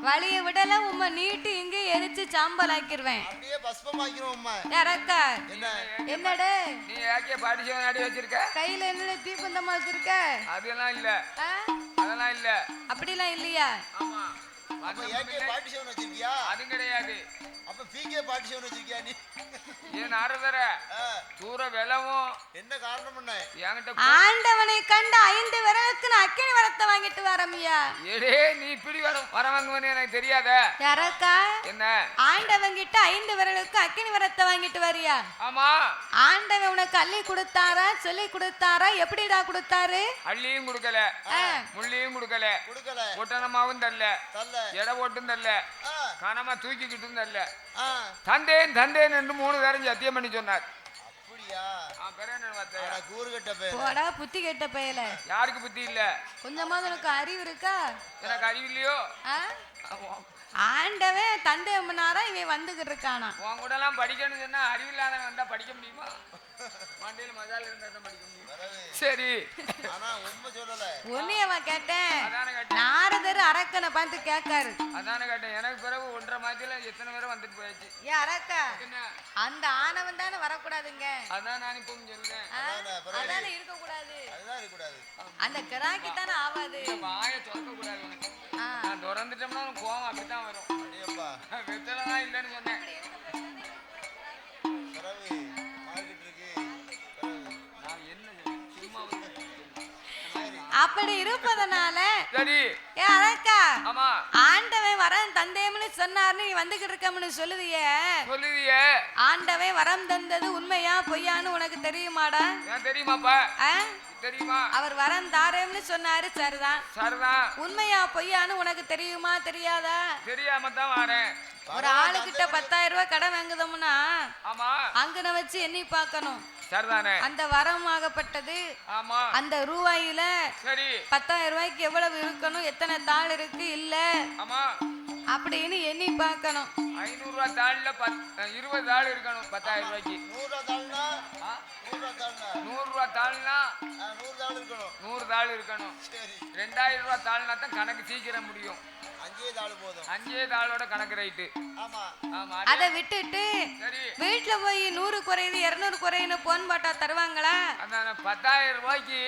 வழிய விடல உம்மை நீட்டு இங்க எரிச்சு சாம்பல் ஆக்கிடுவேன். அப்படியே பஸ்பம் ஆக்கிடுவோம் அம்மா. அரக்கா, என்னடே நீ ஏகே பாடிச்ச நாடி வச்சிருக்க? கையில என்ன தீப்பந்தமா வச்சிருக்க? அதெல்லாம் இல்ல. அதெல்லாம் இல்ல. அப்படிலாம் இல்லையா? ஆமா. அப்ப ஏகே பாடிச்சவன் வச்சிருக்கியா? அது கிடையாது. அப்ப பீகே பாடிச்சவன் வச்சிருக்கியா நீ? ஏன் நாரதர தூர வெலவும் என்ன காரணம் என்ன? என்கிட்ட ஆண்டவனை கண்ட 5 விரலுக்கு நான் அக்கினி வரத்தை வாங்கிட்டு வரமியா. ஏடே, நீ இப்படி வரவாங்குவனே எனக்கு தெரியாத. யாரக்கா? என்ன? ஆண்டவன் கிட்ட 5 விரலுக்கு அக்கினி வரத்தை வாங்கிட்டு வரியா? ஆமா. ஆண்டவன் உனக்கு அள்ளி கொடுத்தாரா, சொல்லி கொடுத்தாரா, எப்படிடா கொடுத்தாரு? அள்ளியும் கொடுக்கல, முள்ளியும் கொடுக்கல, ஒட்டனமாவும் தரல, எடை போட்டும் தரல, கனமா தூக்கிக்கிட்டும் தரல. தந்தேன் தந்தேன் என்று 3 பேரும் சத்தியம் பண்ணி சொன்னார். போடா புத்தி கெட்ட பயல. யாருக்கு புத்தி இல்ல? கொஞ்சமாவது உனக்கு அறிவு இருக்கா? எனக்கு அறிவு இல்லையோ? ஆண்டவன் தந்தை முன்னாரா இவன் வந்துகிட்டு இருக்கானா? உன் கூட எல்லாம் படிக்கணும்னு சொன்னா அறிவில்லாதவன் வந்தா படிக்க முடியுமா? மண்டையில மசாலா இருந்தா படிக்க முடியும். சரி, உன்னையவா கேட்டேன். நாரதர் அரக்கனை பார்த்து கேட்காரு. அதான கேட்டேன். எனக்கு பிறகு 1.5 மாதத்துல எத்தனை பேரும் வந்துட்டு போயாச்சு. ஏன் அரக்கா, அந்த ஆணவன் தானே வரக்கூடாதுங்க. அதான் நான் இப்போ சொல்றேன். அதானே இருக்க கூடாது. அந்த கிராக்கி தானே ஆவாது. வாயை திறக்க கூடாது உனக்கு. நான் திறந்துட்டோம்னா கோவம் அப்படித்தான் வரும். வெத்தலாம் இல்லைன்னு சொன்னேன். அப்படி இருப்பதனால சரி. ஏ அரக்கா, ஆமா, ஆண்டவன் வரம் தந்தேம்னு சொன்னார்னு நீ வந்துகிட்டு இருக்கம்னு சொல்லுதியே. ஆண்டவன் வரம் தந்தது உண்மையா பொய்யான்னு உனக்கு தெரியுமாடா? தெரியுமாப்பா? தெரியுமா? அவர் வரம் தாரேம்னு சொன்னாரு. சரிதான். உண்மையா பொய்யான்னு உனக்கு தெரியுமா தெரியாதா? தெரியாம தான் வரேன். ஒரு ஆளுகிட்ட 10,000 ரூபாய் கடன் வாங்குதோம்னா அங்கன வச்சு எண்ணி பார்க்கணும். அந்த வரம் ஆகப்பட்டது அந்த ரூபாயில 10,000 ரூபாய்க்கு எவ்வளவு இருக்கணும், எத்தனை தாள் இருக்கு இல்ல அப்படின்னு எண்ணி பார்க்கணும். 500 ரூபாய் தாள்ல 20 தாள் இருக்கணும் 10,000 ரூபாய்க்கு. 100 ரூபாய் தாள்னா 100 தாள் இருக்கணும். 2000 ரூபாய் தாள்னா தான் கணக்கு சீக்கிரம் முடியும். 5 தாளோட கணக்கு ரைட்டு. அதை விட்டுட்டு வீட்டுல போய் 100 குறையுது 200 குறையுன்னு போன் போட்டா தருவாங்களா? 10,000 ரூபாய்க்கு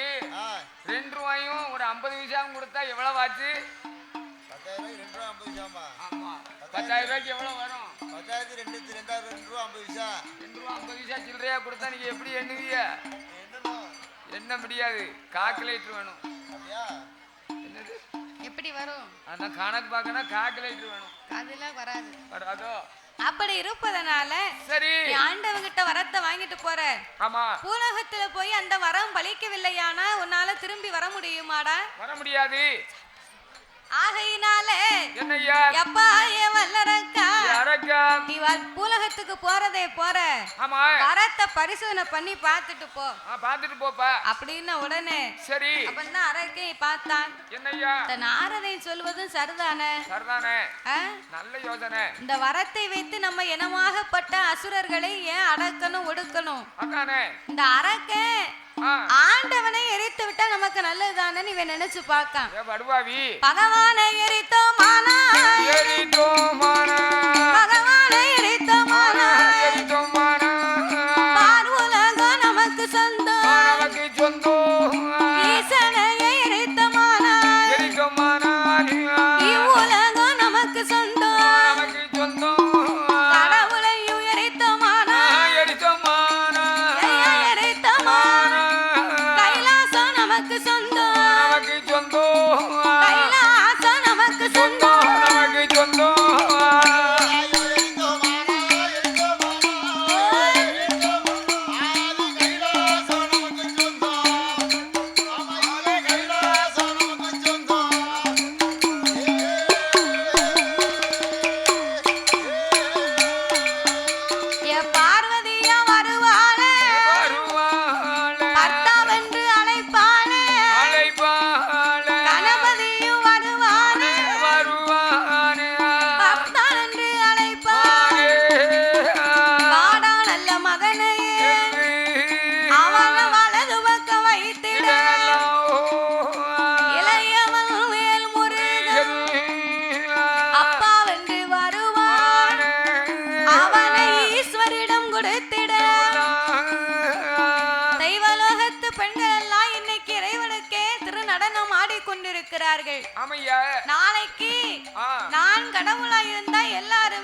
2 ரூபாயும் ஒரு 50 பைசாவும் கொடுத்தா எவ்வளவு ஆச்சு? 10,000 ரூபாய்க்கு எவ்வளவு வரும்? 2 ரூபா 50 பைசா சில்லறையா கொடுத்தா நீங்க எப்படி எண்ணுவீங்க? எண்ண முடியாது. கால்குலேட்டர் வேணும். என்னது எப்படி வரும்? அதான் கணக்கு பார்க்கணும், கால்குலேட்டர் வேணும். அதெல்லாம் வராது. வராதோ? அப்படி இருப்பதனால சரி, ஆண்டவங்கிட்ட வரத்தை வாங்கிட்டு போற. ஆமா. பூலகத்துல போய் அந்த வரம் பலிக்கவில்லையானா உன்னால திரும்பி வர முடியுமாடா? வர முடியாது. ஆகையினாலே என்னையா எப்பா ஏ வல்லரக்கா, நீ பூலகத்துக்கு போறதே போற, வரத்தை பரிசோதனை பண்ணி பார்த்துட்டு போ. பார்த்துட்டு போப்பா அப்படின்னு உடனே சரி அப்பதான் அரக்கை பார்த்தான். என்னையா நாரதை சொல்வதும் சரிதானே? நல்ல யோசனை. இந்த வரத்தை வைத்து நம்ம இனமாகப்பட்ட அசுரர்களை ஏன் அடக்கணும் ஒடுக்கணும்? அதானே. இந்த அரக்கை ஆண்டவனை எரித்து விட்டா நமக்கு நல்லதுதானே இவன் நினைச்சு பார்க்கான். படுவாவி பகவானை எரித்தோமானா பகவானை எரித்தோமானா பார்வுலகம் நமக்கு சொந்தம் ஈசனை எரித்தோமானா இவ்வுலகம் நமக்கு சொந்தம் கடவுளையும் எரித்தோமானா எரித்தோமானா கைலாசம் நமக்கு சொந்தம் கைலாசம் நமக்கு சொந்தம் பார்வதியா வருவாளே பர்த்தாவென்று அழைப்பாளே கணபதியும் வருவானே பக்தானென்று அழைப்பாளே வாடா நல்ல மகனையே அவன வலது பக்கம் வைத்திட இளையவன் வேல் முருகன் அப்பாவென்று வருவான் அவனை ஈஸ்வரிடம் கொடுத்திட தெய்வலோகத்து பெண்கள் எல்லாம் இன்னைக்கு இறைவனுக்கே திருநடனம் ஆடிக்கொண்டிருக்கிறார்கள். நாளைக்கு நான் கடவுளாய் இருந்தா எல்லாருமே